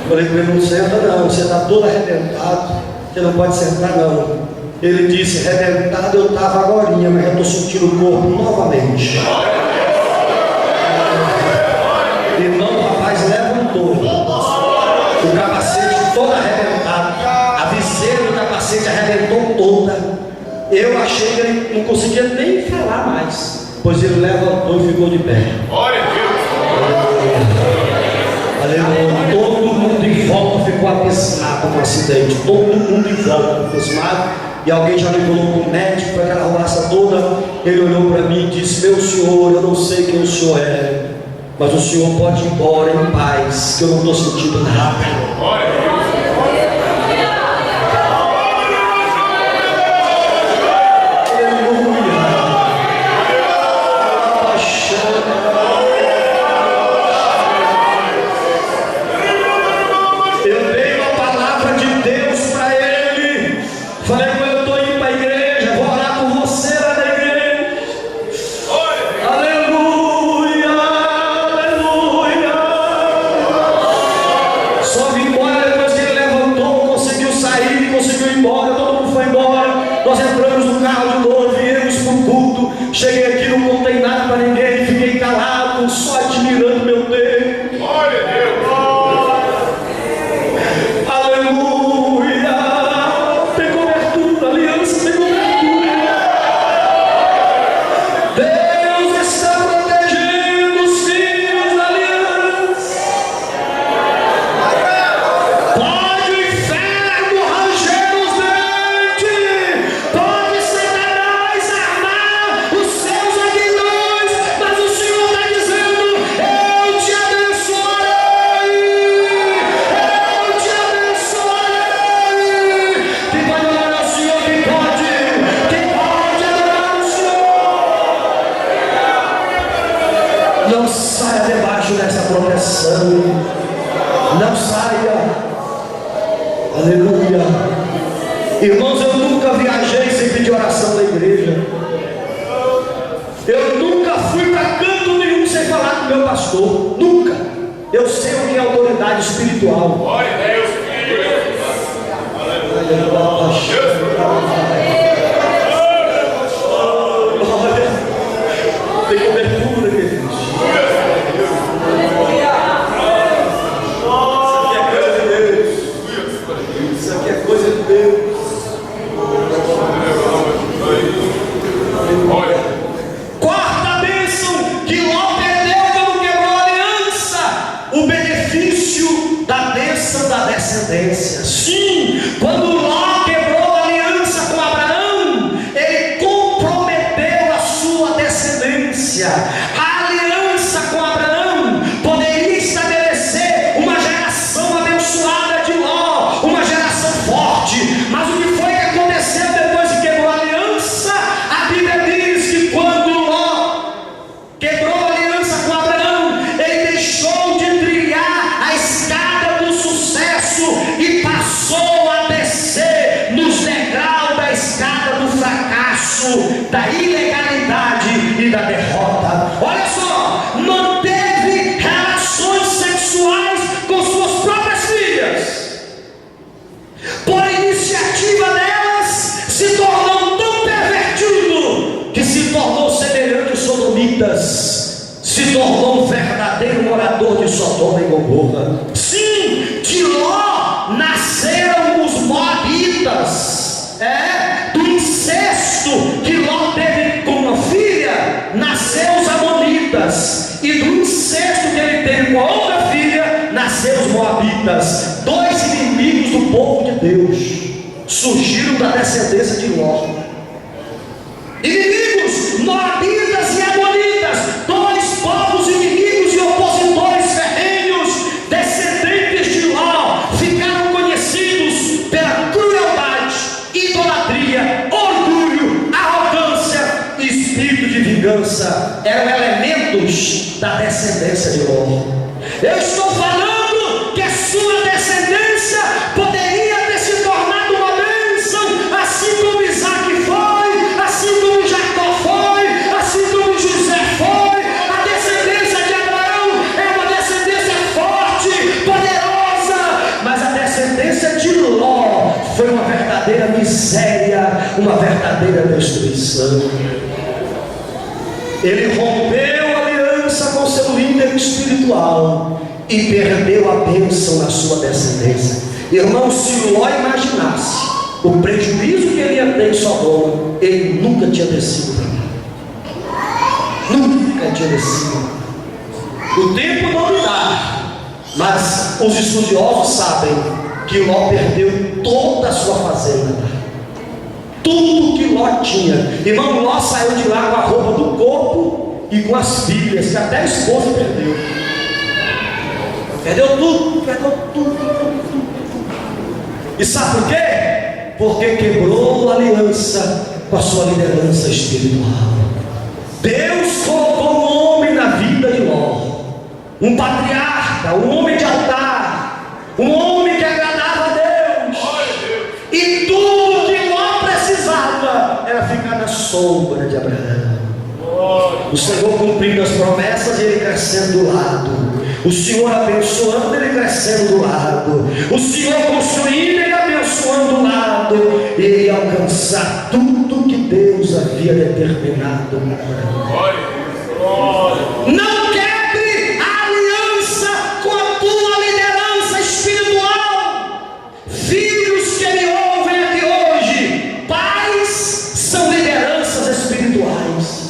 Eu falei para ele: não senta não, você está todo arrebentado, você não pode sentar não. Ele disse: arrebentado eu estava agorinha, mas eu estou sentindo o corpo novamente. Irmão, o rapaz levantou, o capacete todo arrebentado, a viseira do capacete arrebentou toda. Eu achei que ele não conseguia nem falar mais, pois ele levantou e ficou de pé. Glória a Deus. Aleluia. Todo mundo em volta ficou abismado com o acidente, todo mundo em volta abismado. E alguém já me colocou um médico para aquela raça toda. Ele olhou para mim e disse: meu senhor, eu não sei quem o senhor é, mas o senhor pode ir embora em paz, que eu não estou sentindo nada. Eu dei uma palavra de Deus para ele. Falei: cheguei aqui, não contei nada para ninguém, fiquei calado, só admirando meu Deus. Glória a Deus. Aleluia. Tem cobertura, aliança tem cobertura. Deus está protegendo os filhos da aliança. Pode o inferno ranger os dentes, pode Satanás armar os seus aguilhões, mas o Senhor está dizendo: eu te abençoarei, eu te abençoarei. Quem pode adorar o Senhor? Quem pode adorar o Senhor? Não saia debaixo dessa proteção, não saia. Aleluia. Irmãos, eu nunca viajei sem pedir oração na igreja. Eu nunca fui para canto nenhum sem falar com meu pastor. Nunca. Eu sei o que é autoridade espiritual. Glória a Deus. Tem cobertura, queridos. Isso aqui é coisa de Deus. Quarta bênção descendência. Sim, quando Ló quebrou a aliança com Abraão, ele comprometeu a sua descendência. A aliança com Abraão poderia estabelecer uma geração abençoada de Ló, uma geração forte, mas o que foi que aconteceu depois que quebrou a aliança? A Bíblia diz que quando Ló quebrou a aliança com Abraão, ele deixou de trilhar a escada do sucesso e passou a descer nos degraus da escada do fracasso, da ilegalidade e da derrota. Olha só, manteve relações sexuais com suas próprias filhas. Por iniciativa delas, se tornou tão pervertido que se tornou semelhante aos sodomitas, se tornou um verdadeiro morador de Sodoma e Gomorra. Sim, de Ló nasceram os moabitas. Do incesto que Ló teve com uma filha, nasceu os amonitas, e do incesto que ele teve com a outra filha, nasceu os moabitas. Dois inimigos do povo de Deus surgiram da descendência de Ló. Inimigos, moabitas e amonitas, dois povos inimigos e opositores ferrenhos, descendentes de Ló, ficaram conhecidos pela crueldade, idolatria, orgulho, arrogância e espírito de vingança. Eram elementos da descendência de Ló. Eu estou falando que a sua descendência poderia ter se tornado uma bênção, assim como Isaac foi, assim como Jacó foi, assim como José foi. A descendência de Abraão é uma descendência forte, poderosa, mas a descendência de Ló foi uma verdadeira miséria, uma verdadeira destruição. Ele rompeu a aliança com seu líder espiritual e perdeu a bênção na sua descendência. Irmão, se Ló imaginasse o prejuízo que ele ia ter em Sodoma, ele nunca tinha descido para lá. Nunca tinha descido. O tempo não me dá, mas os estudiosos sabem que Ló perdeu toda a sua fazenda, tudo que Ló tinha. Irmão, Ló saiu de lá com a roupa do corpo e com as filhas, que até a esposa perdeu. Perdeu tudo, perdeu tudo. E sabe por quê? Porque quebrou a aliança com a sua liderança espiritual. Deus colocou um homem na vida de Ló, um patriarca, um homem de altar, um homem que agradava a Deus. E tudo que Ló precisava era ficar na sombra de Abraão. O Senhor cumprindo as promessas e ele crescendo do lado. O Senhor abençoando, ele crescendo do lado. O Senhor construindo, ele abençoando do lado. E ele alcançar tudo que Deus havia determinado. Não quebre a aliança com a tua liderança espiritual. Filhos que me ouvem aqui hoje, pais são lideranças espirituais.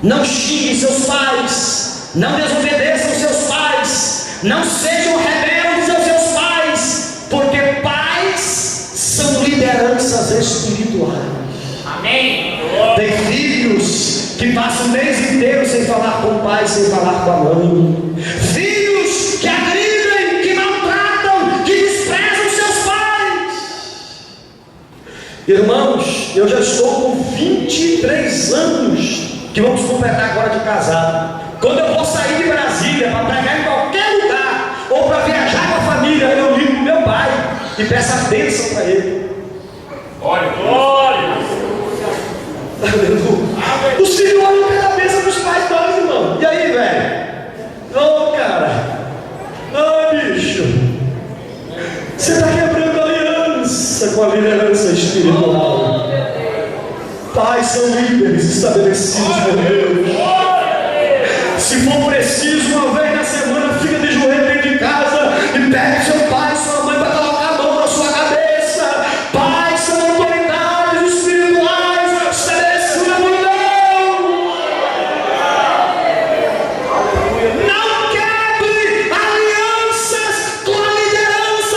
Não xinguem seus pais, não desobedeçam seus pais, não sejam rebeldes aos seus pais, porque pais são lideranças espirituais. Amém. Tem filhos que passam o mês inteiro sem falar com o pai, sem falar com a mãe. Filhos que agridem, que maltratam, que desprezam seus pais. Irmãos, eu já estou com 23 anos que vamos completar agora de casado. Quando eu vou sair de Brasília para pregar em qualquer lugar, ou para viajar com a família, eu ligo para meu pai e peço a bênção para ele. Glória! O Senhor não quer a bênção dos pais, não, irmão. E aí, velho? Ô, cara. Ô, bicho. Você está quebrando a aliança com a liderança espiritual. Pais são líderes estabelecidos por Deus. Se for preciso, uma vez na semana, fica de joelho dentro de casa e pede seu pai e sua mãe para colocar a mão na sua cabeça. Pais são autoridades espirituais estabelecidas por Deus. Não quebre alianças com a liderança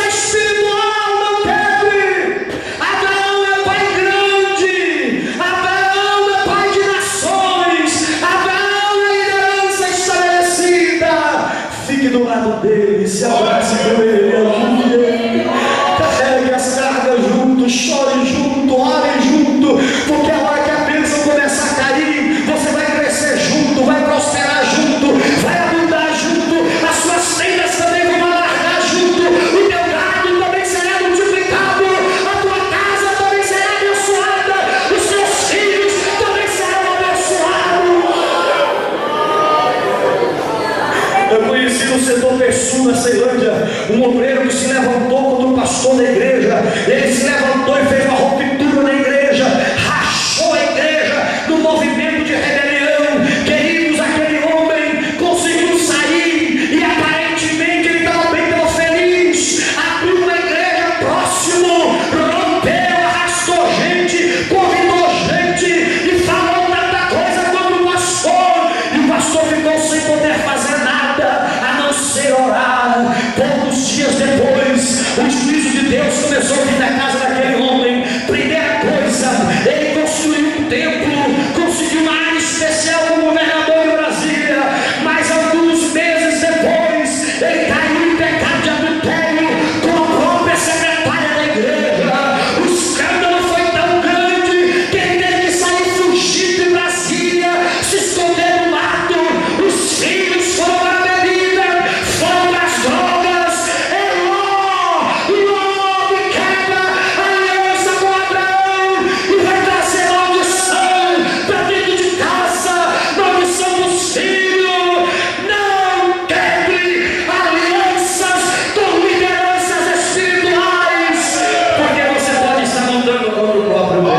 um obreiro que se levantou contra o pastor da igreja. Ele se levantou e fez uma ruptura na igreja, rachou a igreja no movimento de rebelião. Queridos, aquele homem conseguiu sair e aparentemente ele estava bem pelo feliz. Abriu uma igreja próximo, rompeu, arrastou gente, convidou gente e falou tanta coisa contra o pastor. E o pastor ficou sem poder fazer nada a não ser orar. Poucos dias depois, o juízo de Deus começou a vir na casa daquele homem. Primeira coisa, ele construiu um templo, conseguiu uma área especial como governador em Brasília. Mas alguns meses depois, ele caiu em pecado de adultério com a própria secretária da igreja. O escândalo foi tão grande que ele teve que sair fugido em Brasília, se esconder no mato. Os filhos foram para a bebida, foram para as drogas. Ló quebra a aliança com Abraão e vai trazer maldição para dentro de casa, maldição dos filhos. Não quebre alianças com lideranças espirituais, porque você pode estar mudando o nome do próprio Deus.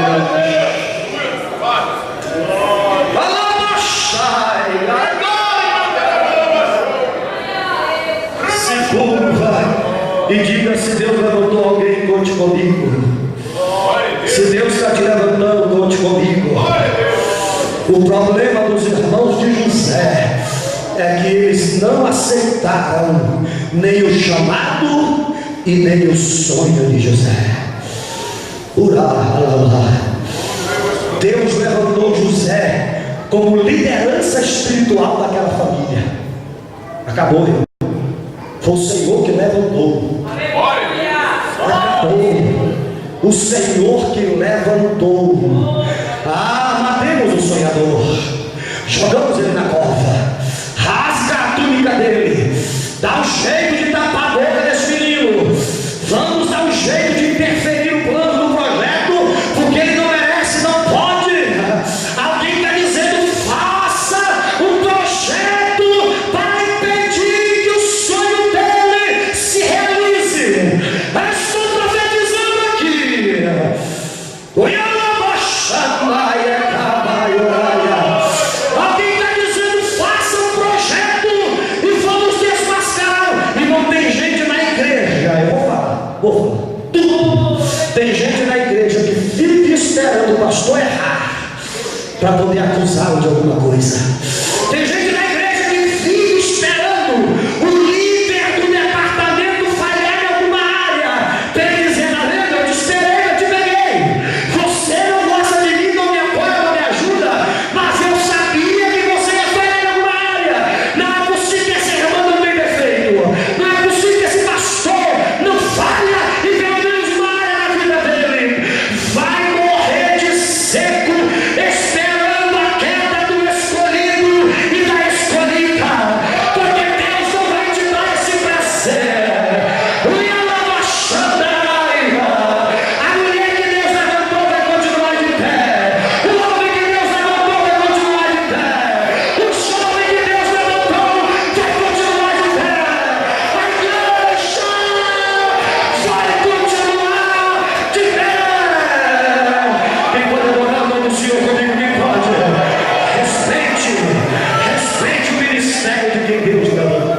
Se curva e diga: se Deus levantou alguém, conte comigo. Se Deus está te levantando, conte comigo. O problema dos irmãos de José é que eles não aceitaram nem o chamado e nem o sonho de José. Deus levantou José como liderança espiritual daquela família. Acabou, irmão. Foi o Senhor que levantou. Acabou. O Senhor que levantou. Matemos o sonhador, jogamos ele na cova, rasga a túnica dele, dá um jeito de tapar a boca desse menino. Vamos dar um jeito de interferir no plano do projeto, porque ele não merece, não pode. Alguém está dizendo: faça um projeto para impedir que o sonho dele se realize. Estou profetizando aqui. Alguém está dizendo: faça um projeto e vamos desmascarar. E não tem gente na igreja, eu vou falar. Tem gente na igreja que vive esperando o pastor errar para poder acusá-lo de alguma coisa. Tem gente na igreja que vive esperando o líder do departamento falhar em alguma área para ele dizer: na venda, eu te esperei, eu te peguei. Você não gosta de mim, não me apoia, não me ajuda, mas eu sabia que você ia falhar em alguma área. Não é possível que esse irmão não tenha defeito. Não é possível que esse pastor não falha e pelo menos uma área na vida dele. Vai morrer de seco, esperando a queda do escolhido e da escolhida, porque Deus não vai te dar esse prazer. A mulher que Deus levantou vai continuar de pé. O homem que Deus levantou vai continuar de pé. O jovem que Deus levantou vai continuar de pé. A igreja vai continuar de pé. Quem pode adorar o nome do Senhor comigo? Quem pode? Respeite o ministério de quem Deus levantou.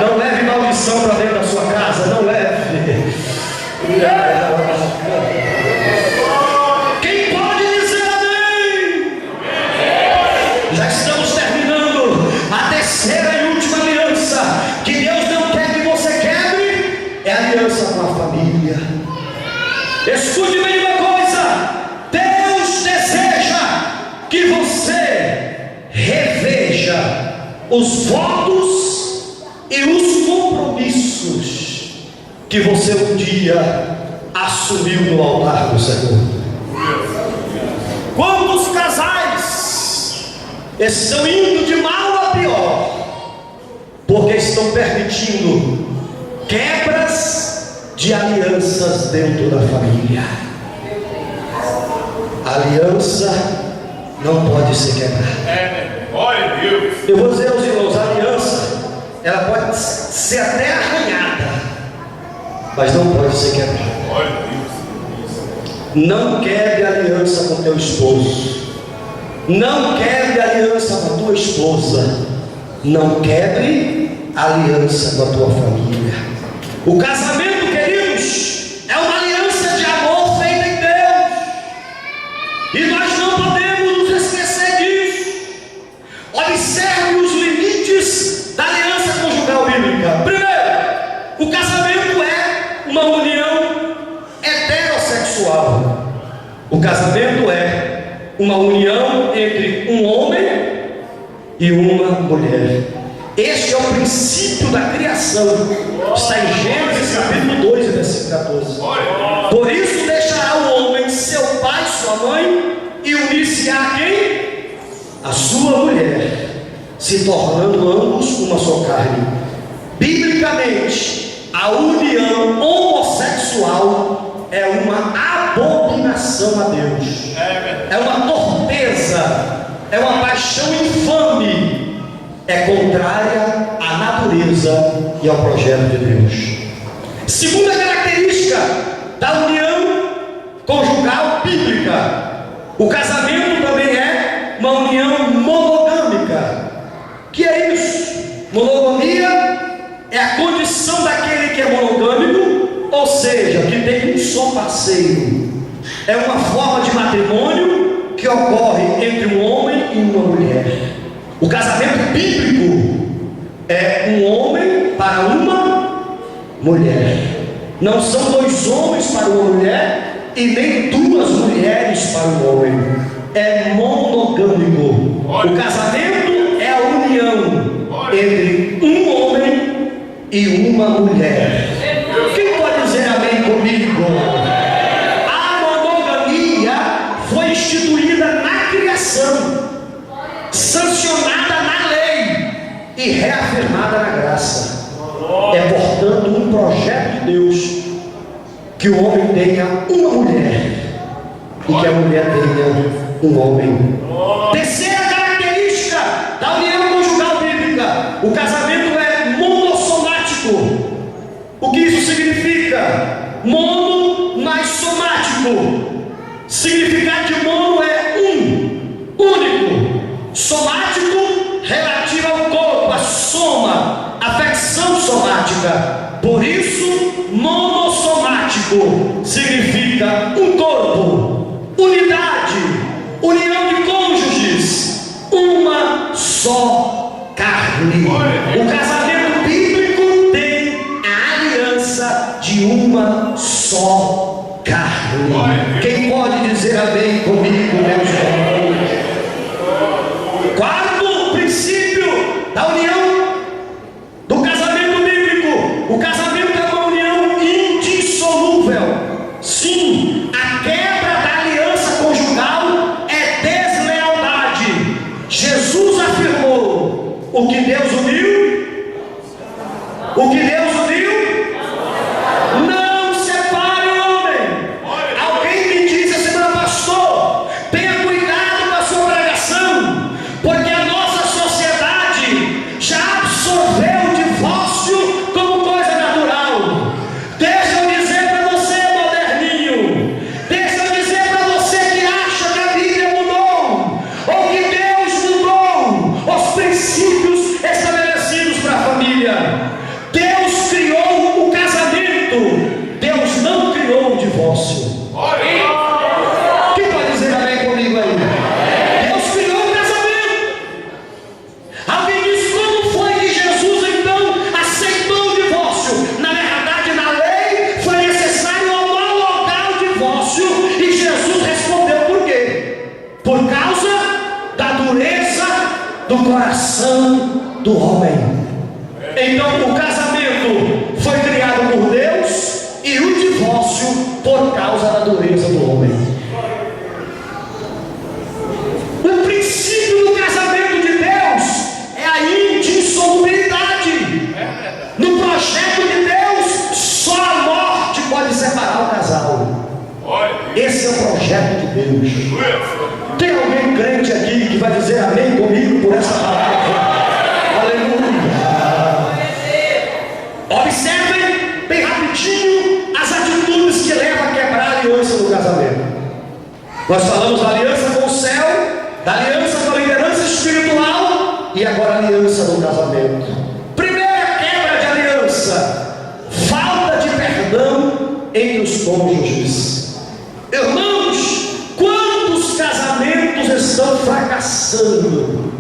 Não leve maldição para dentro da sua casa, não leve. Quem pode dizer amém? Já estamos terminando a terceira e última aliança que Deus não quer que você quebre, é a aliança com a família. Escute bem uma coisa: Deus deseja que você reveja os votos e os compromissos que você um dia assumiu no altar do Senhor. Quantos casais estão indo de mal a pior porque estão permitindo quebras de alianças dentro da família. A aliança não pode ser quebrada. Glória a Deus. Eu vou dizer aos irmãos, a aliança, ela pode ser até arranhada, mas não pode ser quebrada. Glória a Deus. Não quebre aliança com teu esposo. Não quebre aliança com a tua esposa. Não quebre aliança com a tua família. O casamento, queridos, é uma aliança de amor feita em Deus. E nós não podemos nos esquecer disso. Observe os limites da aliança conjugal bíblica. Primeiro, o casamento é uma união heterossexual. O casamento é uma união entre um homem e uma mulher. Este é o princípio da criação. Está em Gênesis capítulo 2, versículo 14. Por isso deixará o homem seu pai e sua mãe, e unir-se-á a quem? A sua mulher, se tornando ambos uma só carne. Biblicamente, a união homossexual é uma abominação a Deus. É uma torpeza, é uma paixão infame. É contrária à natureza e ao projeto de Deus. Segunda característica da união conjugal bíblica: o casamento também é uma união monogâmica. Que é isso? Monogamia é a condição daquele que é monogâmico, ou seja, que tem um só parceiro. É uma forma de matrimônio que ocorre entre um homem e uma mulher. O casamento bíblico é um homem para uma mulher. Não são dois homens para uma mulher e nem duas mulheres para um homem. É monogâmico. O casamento é a união entre um homem e uma mulher. Quem pode dizer amém comigo? A monogamia foi instituída na criação, sancionada na lei e reafirmada na graça. É, portanto, um projeto de Deus que o homem tenha uma mulher e que a mulher tenha um homem. Terceira característica da união conjugal bíblica: o casamento é monossomático. O que isso significa? Mono mais somático. Significado de mono é único. Somático, relativo ao corpo, a soma, afecção somática. Por isso, monossomático significa um corpo, unidade, união de cônjuges, uma só carne. O casamento bíblico tem a aliança de uma só carne. Quem pode dizer amém comigo, meus irmãos? Quarto princípio da união do casamento bíblico: o casamento é uma união indissolúvel. Sim, a quebra da aliança conjugal é deslealdade. Jesus afirmou: o que Deus uniu, não separe o homem. Alguém me disse assim: meu pastor, tenha cuidado com a sua pregação, porque a nossa sociedade já absorveu o divórcio como coisa natural. Deixa eu dizer para você, moderninho, deixa eu dizer para você que acha que a Bíblia mudou, ou que Deus mudou os princípios estabelecidos para a família. Deus criou o casamento, Deus não criou o divórcio. Quem pode dizer amém comigo aí? Deus criou o casamento. Alguém diz: como foi que Jesus então aceitou o divórcio? Na verdade, na lei foi necessário homologar o divórcio, e Jesus respondeu por quê? Por causa da dureza do coração do homem. Então o casamento foi criado por Deus e o divórcio por causa da dureza do homem. O princípio do casamento de Deus é a indissolubilidade. No projeto de Deus, só a morte Esse é o projeto de Deus. Tem alguém crente aqui que vai dizer amém comigo por essa palavra? Aleluia! Observem bem rapidinho as atitudes que levam a quebrar a aliança do casamento. Nós falamos da aliança com o céu, da aliança com a liderança espiritual e agora a aliança do casamento. Primeira quebra de aliança: falta de perdão entre os cônjuges. Irmãos, quantos casamentos estão fracassando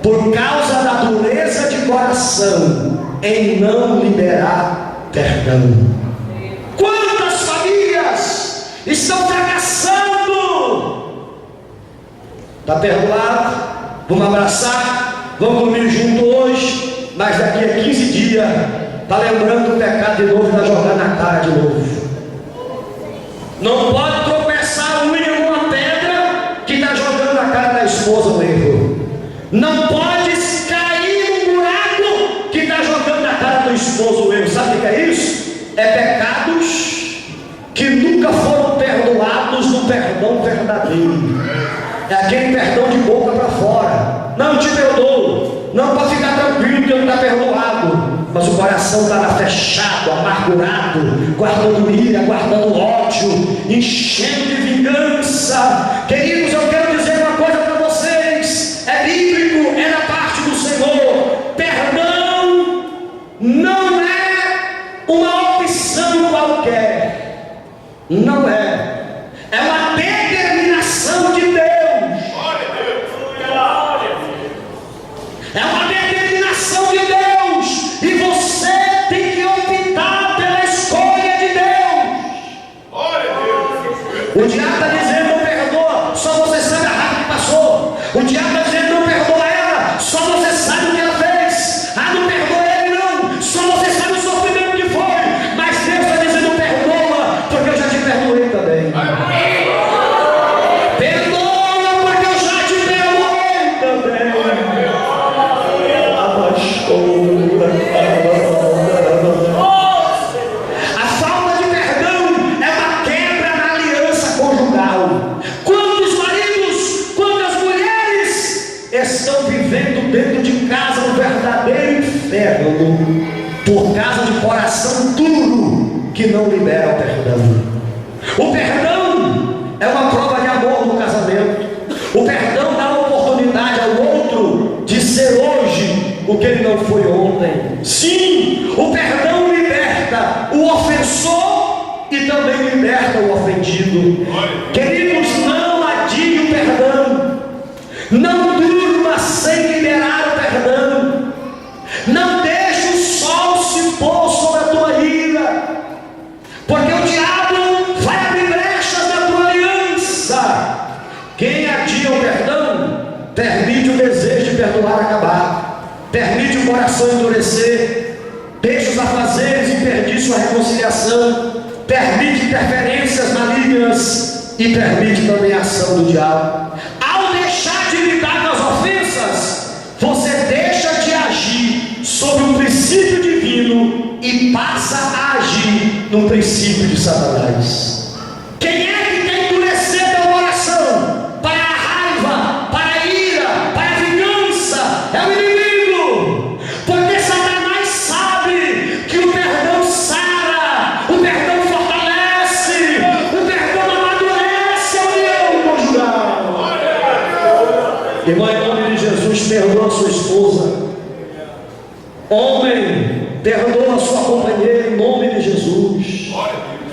por causa da dureza de coração em não liberar perdão? Quantas famílias estão fracassando? Está perdoado? Vamos abraçar, vamos dormir junto hoje, mas daqui a 15 dias está lembrando o pecado de novo e está jogando na cara de novo. Não pode tropeçar um em uma pedra que está jogando na cara da esposa o erro. Não pode cair no buraco que está jogando na cara do esposo o erro. Sabe o que é isso? É pecados que nunca foram perdoados no perdão verdadeiro. É aquele perdão de boca para fora. Não te perdoo. Não, para ficar tranquilo que não está perdoado. Mas o coração estava fechado, amargurado, guardando ira, guardando ódio, enchendo de vingança. Queridos, eu quero dizer uma coisa para vocês: é bíblico, é da parte do Senhor. Perdão não é uma opção qualquer. Não é. É uma determinação de Deus. É uma determinação de Deus. E você tem que optar pela escolha de Deus. O diabo está dizendo não perdoa, só você sabe a raiva que passou. O diabo está dizendo não perdoa ela, só você sabe o que ela fez. Ah, não perdoa ele não, só você sabe o sofrimento que foi. Mas Deus está dizendo não perdoa, porque eu já te perdoei também. Perdoa, porque eu já te perdoei também. A falta de perdão é uma quebra na aliança conjugal. Quantos maridos, quantas mulheres estão vivendo dentro de casa um verdadeiro inferno por causa de coração duro que não libera o perdão. O perdão é uma prova de amor no casamento. O perdão dá oportunidade ao outro de ser hoje o que ele não foi ontem. Sim, o perdão liberta o ofensor e também liberta o ofendido. Queridos, não adie o perdão. Não durma sem liberar o perdão. Não deixe o sol se pôr sobre a tua ira, porque o diabo vai abrir brechas na tua aliança. Quem adia o perdão permite o desejo de perdoar acabar, permite o coração endurecer, deixa os afazeres impedir sua reconciliação, permite interferências malignas e permite também a ação do diabo. Ao deixar de lidar com as ofensas, você deixa de agir sobre o princípio divino e passa a agir no princípio de Satanás. Quem é que quer endurecer teu coração para a raiva, para a ira, para a vingança? É o inimigo. Porque Satanás sabe que o perdão sara, o perdão fortalece, o perdão amadurece a união conjugal. Irmão, em nome de Jesus, perdoa a sua esposa. Homem, perdoa a sua companheira em nome de Jesus.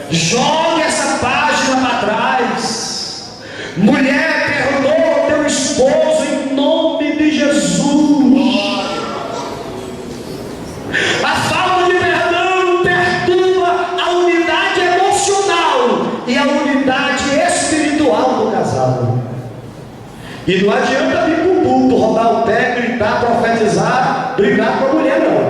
Jogue essa página para trás. Mulher, perdoa o teu esposo em nome de Jesus. A falta de perdão perturba a unidade emocional e a unidade espiritual do casal. E não adianta vir para o culto, rodar o pé, gritar, profetizar, brigar com a mulher, não.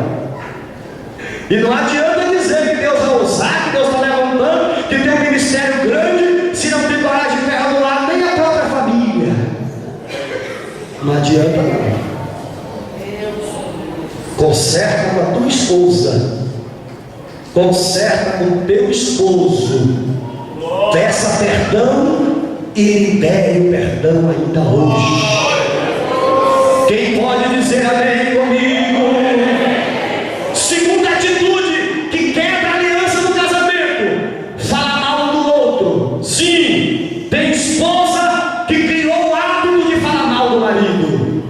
E não adianta dizer que Deus vai usar, que Deus está levantando, que tem um ministério grande, se não tem coragem de perdoar nem a própria família. Não adianta não. Conserta com a tua esposa, conserta com o teu esposo, Peça perdão e libere o perdão ainda hoje. Quem pode dizer amém comigo? Segunda atitude que quebra a aliança do casamento: fala mal um do outro. Sim, tem esposa que criou o hábito de falar mal do marido.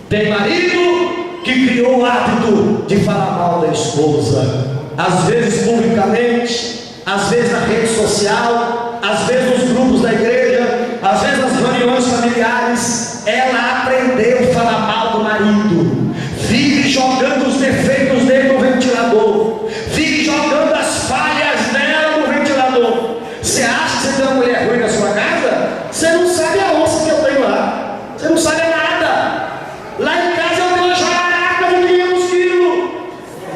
Tem marido que criou o hábito de falar mal da esposa. Às vezes publicamente, às vezes na rede social, às vezes nos grupos da igreja, às vezes nas reuniões familiares. Ela aprendeu a falar mal do marido, vive jogando os defeitos dele no ventilador, vive jogando as falhas dela no ventilador. Você acha que você tem uma mulher ruim na sua casa? Você não sabe a onça que eu tenho lá, você não sabe nada. Lá em casa eu tenho uma jararaca de 500 quilos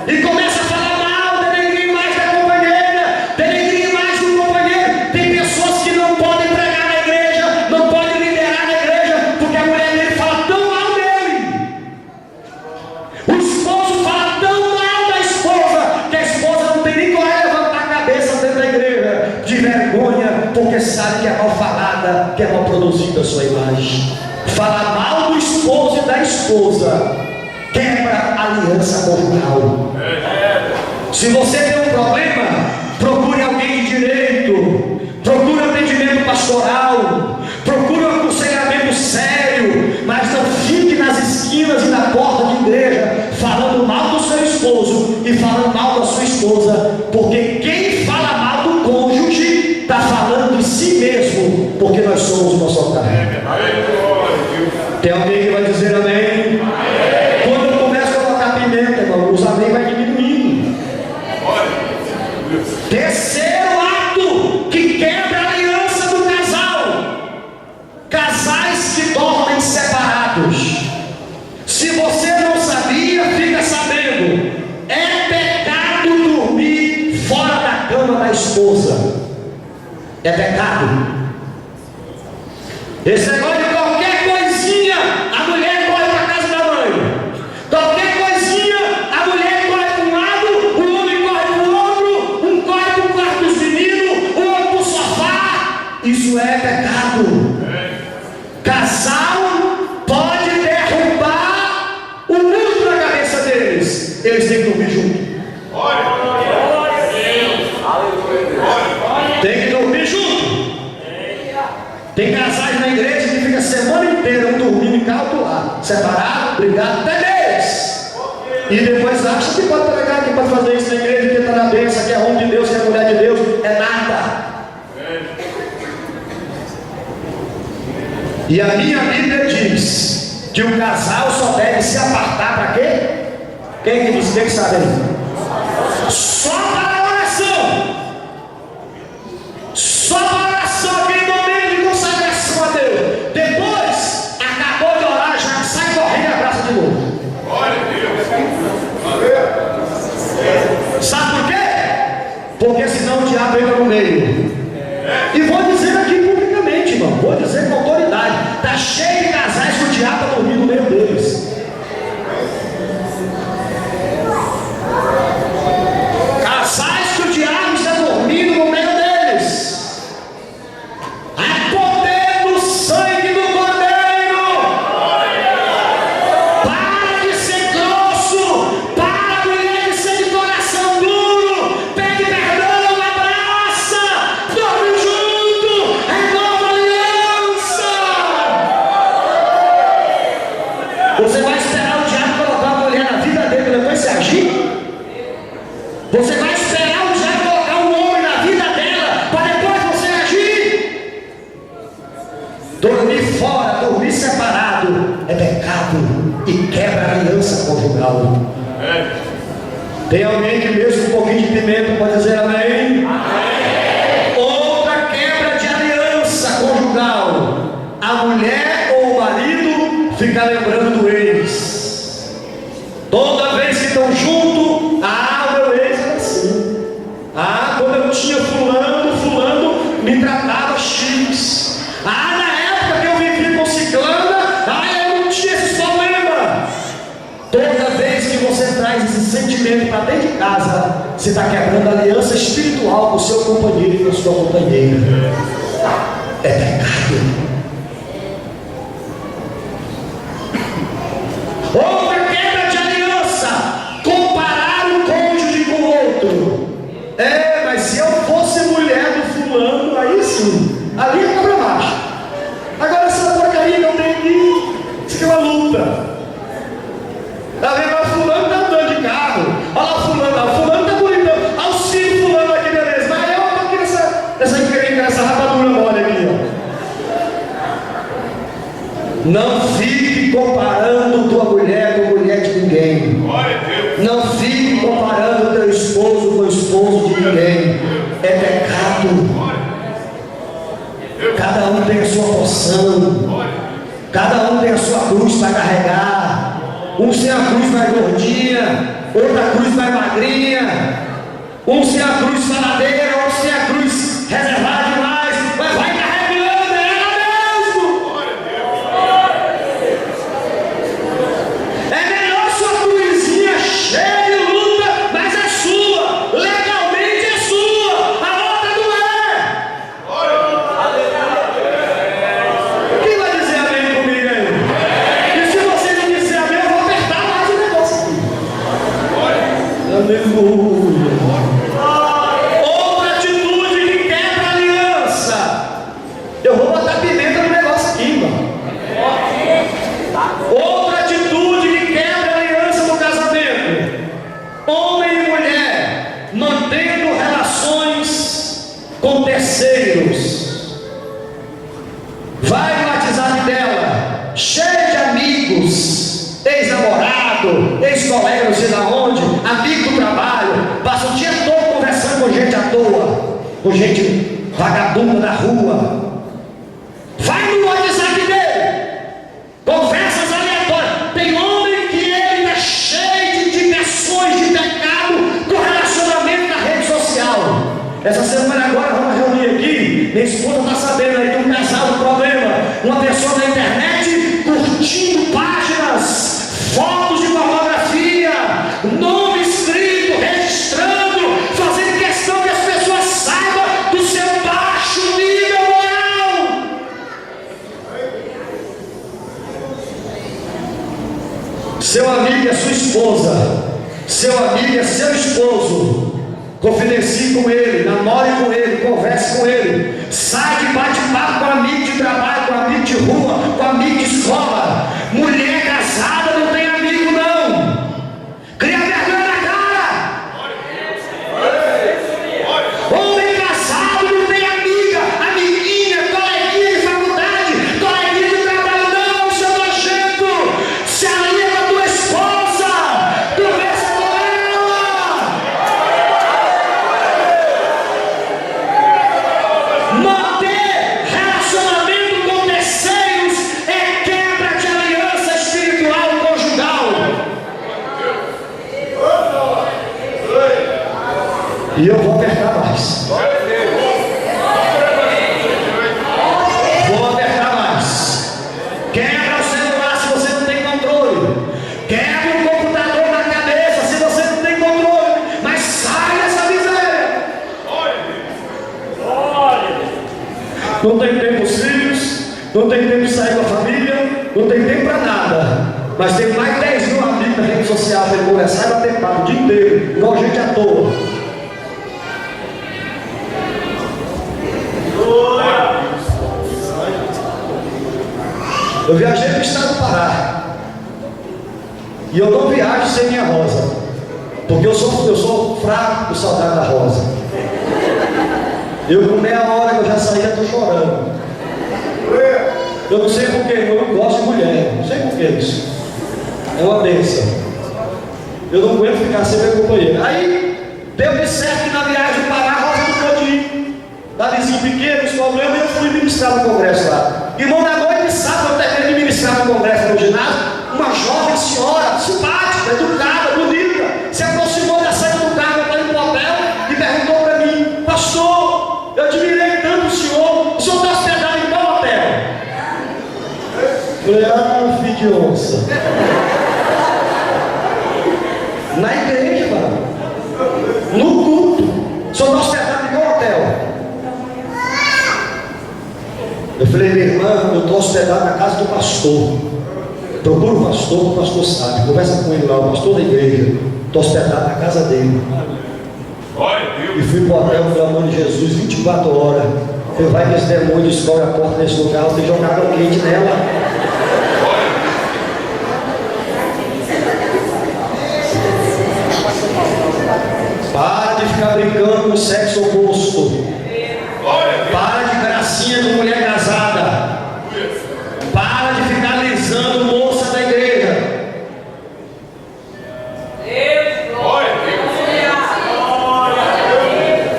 e começa a falar mal, denegrir mais da companheira, denegrir mais do companheiro. Tem pessoas que não podem pregar na igreja, não podem liderar na igreja, porque a mulher dele fala tão mal dele. O esposo fala tão mal da esposa, que a esposa não tem nem coragem de levantar a cabeça dentro da igreja, de vergonha, porque sabe que é mal falada, que é mal produzida a sua imagem. Falar mal do esposo e da esposa quebra a aliança conjugal. Se você tem um problema, procure alguém de direito, procure atendimento pastoral, procure um aconselhamento sério, mas não fique nas esquinas e na porta de igreja falando mal do seu esposo e falando mal da sua esposa, porque quem fala mal do cônjuge está falando de si mesmo, porque nós somos uma só carne. Tem alguém que vai dizer amém? Quando eu começo a colocar pimenta, irmão, os amém vai diminuindo. Terceiro ato que quebra a aliança do casal: casais que dormem separados. Se você não sabia, fica sabendo. É pecado dormir fora da cama da esposa. É pecado. Esse negócio de qualquer coisinha, a mulher corre para a casa da mãe. Qualquer coisinha, a mulher corre para um lado, o homem corre para o outro, um corre para o quarto dos meninos, o outro para o sofá. Isso é pecado. Casal pode derrubar o mundo na cabeça deles. Eles têm que dormir junto. Tem que dormir junto. Tem casais na igreja que fica a semana inteira um dormindo em cá, outro lá, separado, brigado, até mês. E depois acha que pode pregar, que pode fazer isso na igreja, que está na bênção, que é homem de Deus, que é mulher de Deus. É nada. E a minha Bíblia diz que o casal só deve se apartar para quê? Quem que diz? Quem que sabe aí? Só para a oração. Só para a oração, aquele momento de consagração a Deus. Depois, acabou de orar, já sai correndo e abraça de novo. Sabe por quê? Porque senão o diabo entra no meio. E vou dizer aqui publicamente, irmão, vou dizer com autoridade: está cheio de casais que o diabo está dormindo no meio deles. Casais que o diabo está dormindo no meio deles. Há poder no sangue do Cordeiro. Para de ser grosso, para, mulher, de ser de coração duro. Pede perdão, abraça, dorme junto, é nova aliança. Você vai esperar o diabo colocar a mulher na vida dele para depois se agir? Você vai esperar o diabo colocar um homem na vida dela para depois você agir? Dormir fora, dormir separado é pecado e quebra a aliança conjugal. Tem alguém que mesmo um pouquinho de pimenta pode dizer amém? Outra quebra de aliança conjugal: a mulher ou o marido fica lembrando do ex. Toda vez que estão juntos, meu ex era assim. Quando eu tinha fulano me tratava X. Na época que eu vivi com ciclana, eu não tinha esse problema. Toda vez que você traz esse sentimento para dentro de casa, você está quebrando a aliança espiritual com o seu companheiro e com a sua companheira. É pecado. Outra quebra de aliança: comparar o cônjuge com o outro. Mas se eu fosse mulher do fulano, aí sim, ali é para baixo. Agora essa porcaria que eu tenho aqui, isso aqui é uma luta. Tá vendo? O fulano tá andando de carro. Olha lá o fulano tá bonitão. Olha o filho do fulano aqui, beleza. Mas eu tô aqui nessa rapadura mole aqui, ó. Não fique comparando tua mulher com a mulher de ninguém. Não fique comparando teu esposo com o esposo de ninguém. É pecado. Cada um tem a sua porção. Cada um tem a sua cruz para carregar. Um sem a cruz mais gordinha, outra cruz mais magrinha. Um sem a cruz faladeira, outro sem a cruz reservada demais. Mas vai carregando, é ela mesmo. É melhor sua cruzinha cheia de luta, mas é sua. Legalmente é sua. A outra não é. Quem vai dizer amém comigo aí? E se você não disser amém, eu vou apertar mais o negócio aqui. Aleluia. Outra atitude que quebra a aliança. Eu vou botar pimenta no negócio aqui, irmão. Outra atitude que quebra a aliança no casamento: homem e mulher mantendo relações com terceiros. Vai no WhatsApp dela, cheio de amigos, ex-namorado, ex-colega, não sei da onde, amigo do trabalho, passa o dia todo conversando com gente à toa, com gente vagabunda da rua. Vai no WhatsApp dele, conversas aleatórias. Tem homem que ele está cheio de indicações de pecado com relacionamento na rede social. Essa semana agora vamos reunir aqui. Minha esposa está sabendo aí de um casal, um problema. Uma pessoa na internet curtindo páginas, fotos de pornografia, nome escrito, registrando, fazendo questão que as pessoas saibam do seu baixo nível moral. Seu amigo é sua esposa, seu amigo é seu esposo. Confidencie com ele, namore com ele, converse com ele, sai de bate-papo com amigo de trabalho, com amigo de rua, com amigo de escola. Mulher casada não tem amigo não. Cria vergonha na cara. Homem casado não tem amiga, amiguinha, coleguinha de faculdade, coleguinha de trabalho. Não, seu nojento. Se alia com a tua esposa, conversa com ela. Manter relacionamento com terceiros é quebra de aliança espiritual conjugal. E eu vou apertar mais. Vou apertar mais. Quebra o celular se você não tem controle. Quebra o computador na cabeça se você não tem controle. Mas sai dessa miséria. Não tem tempo para os filhos, não tem tempo de sair com a família, não tem tempo para nada. Mas tem mais de 10 mil amigos na rede social para ele conversar e bater papo o dia inteiro, igual gente à toa. Eu viajei para o estado do Pará. E eu não viajo sem minha Rosa, porque eu sou fraco por saudade da Rosa. Eu com meia hora que eu já saí, já estou chorando. Eu não sei porquê, eu não gosto de mulher. Não sei porquê isso. É uma bênção. Eu não aguento ficar sem minha companheira. Aí, deu de certo que na viagem do Pará, a Rosa não pôde ir. Dalizinho pequeno, os problemas, eu fui ministrar no congresso lá. Irmão, na noite de sábado, eu terminei de ministrar no congresso no ginásio. Uma jovem senhora, simpática, educada, bonita, se aproximou da saída do carro para ir para o hotel e perguntou para mim: pastor, eu admirei tanto o senhor está hospedado em qual hotel? Eu falei: ah, filho de onça. Na igreja, mano. No Eu falei: minha irmã, eu estou hospedado na casa do pastor. Procura o pastor sabe. Conversa com ele lá, o pastor da igreja. Estou hospedado na casa dele. E fui para o hotel clamando Jesus 24 horas. Falei: vai que esse demônio descobre a porta desse lugar, eu tenho que jogar água quente nela. Para de ficar brincando com o sexo oposto. Para de gracinha com mulher casada. Para de ficar alisando moça da igreja.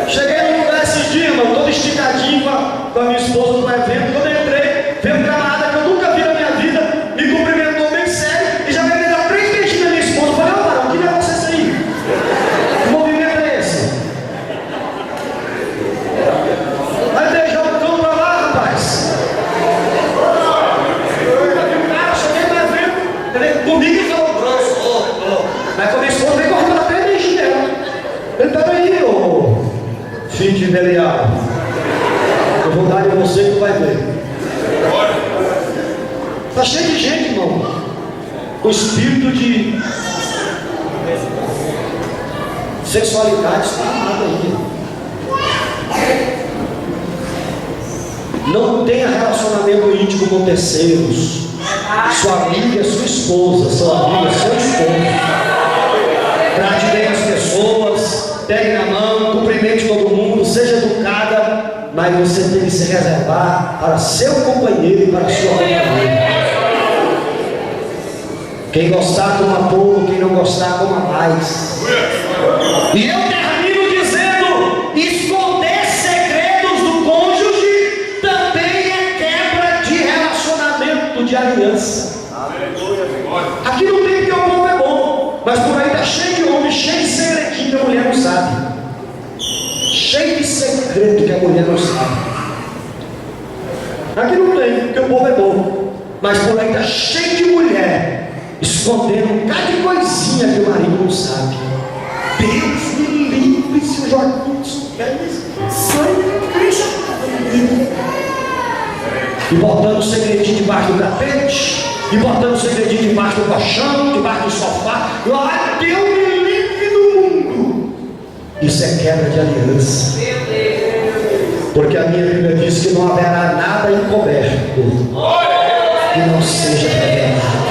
Cheguei num lugar esses dias, irmão, todo esticadinho com a minha esposa no evento. Quando eu entrei, veio um camarada que eu nunca vi na minha vida, me cumprimentou bem sério e já veio me dar 3 beijinhos na minha esposa. Eu falei: ô varão, que negócio é esse aí? Que movimento é esse? Vai beijar o cão pra lá, rapaz. O cara cheguei no evento, comigo e falou grosso. Mas com a minha esposa veio correndo até 3 beijinhos dela. Ele: peraí, ô filho de Belial, eu vou dar em você que tu vai ver. Está cheio de gente, irmão, com espírito de sexualidade está armado aí. Não tenha relacionamento íntimo com terceiros. Sua amiga é sua esposa, sua amiga é seu esposo. Trate bem as pessoas, pegue na mão, cumprimente todo mundo, seja educada, mas você tem que se reservar para seu companheiro e para sua companheira. Quem gostar, coma pouco, quem não gostar, coma mais. E eu termino dizendo: esconder segredos do cônjuge também é quebra de relacionamento, de aliança. Aqui não tem que o povo é bom, mas por aí está cheio de homem, cheio de segredinho que a mulher não sabe. Cheio de segredo que a mulher não sabe. Aqui não tem, porque o povo é bom, mas por aí está cheio de mulher escondendo cada coisinha que o marido não sabe. Deus me livre se o Joaquim soubesse. E botando o segredinho debaixo do tapete, e botando o segredinho debaixo do colchão, debaixo do sofá. Lá, Deus me livre do mundo. Isso é quebra de aliança. Porque a minha Bíblia diz que não haverá nada encoberto que não seja revelado.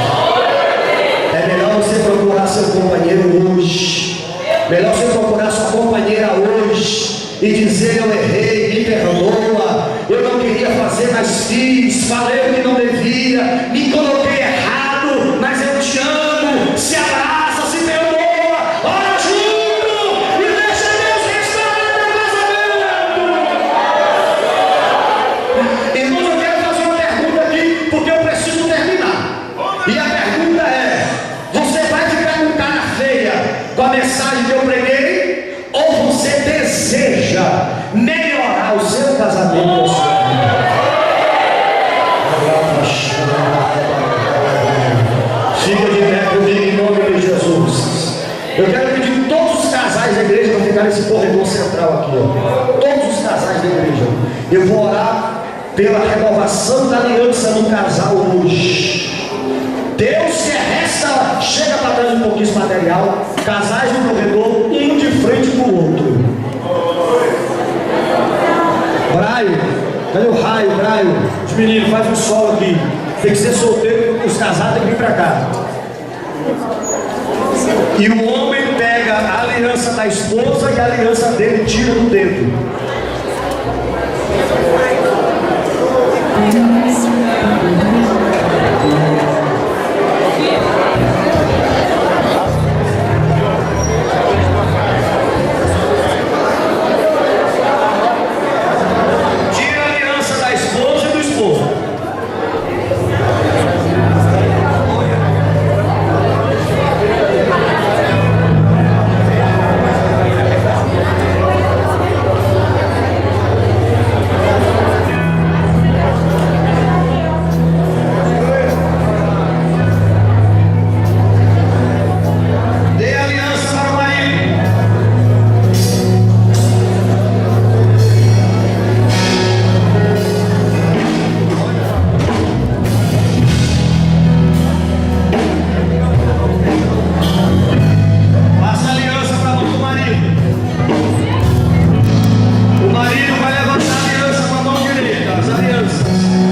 É melhor você procurar seu companheiro hoje. Melhor você procurar sua companheira hoje e dizer: eu errei, me perdoa, eu não queria fazer, mas fiz, falei o que não devia, me coloquei errado, mas eu te amo. Se abraça, se perdoa, ora junto e deixa Deus restaurar o casamento. Irmãos, eu quero fazer uma pergunta aqui, porque eu preciso terminar. E a pergunta é: você vai ficar com cara feia com a mensagem que eu preguei, ou você deseja melhorar o seu casamento e a sua vida? Fica de pé comigo em nome de Jesus. Eu quero pedir todos os casais da igreja para ficar nesse corredor central aqui, ó. Todos os casais da igreja. Eu vou orar pela renovação da aliança no casal hoje. Deus quer restaurar. Chega para trás um pouquinho esse material. Casais no corredor, um de frente para o outro. Braio, cadê o raio, Braio? Os meninos, faz um solo aqui. Tem que ser solteiro, os casados tem que vir para cá. E o homem pega a aliança da esposa e a aliança dele tira do dedo. Deus.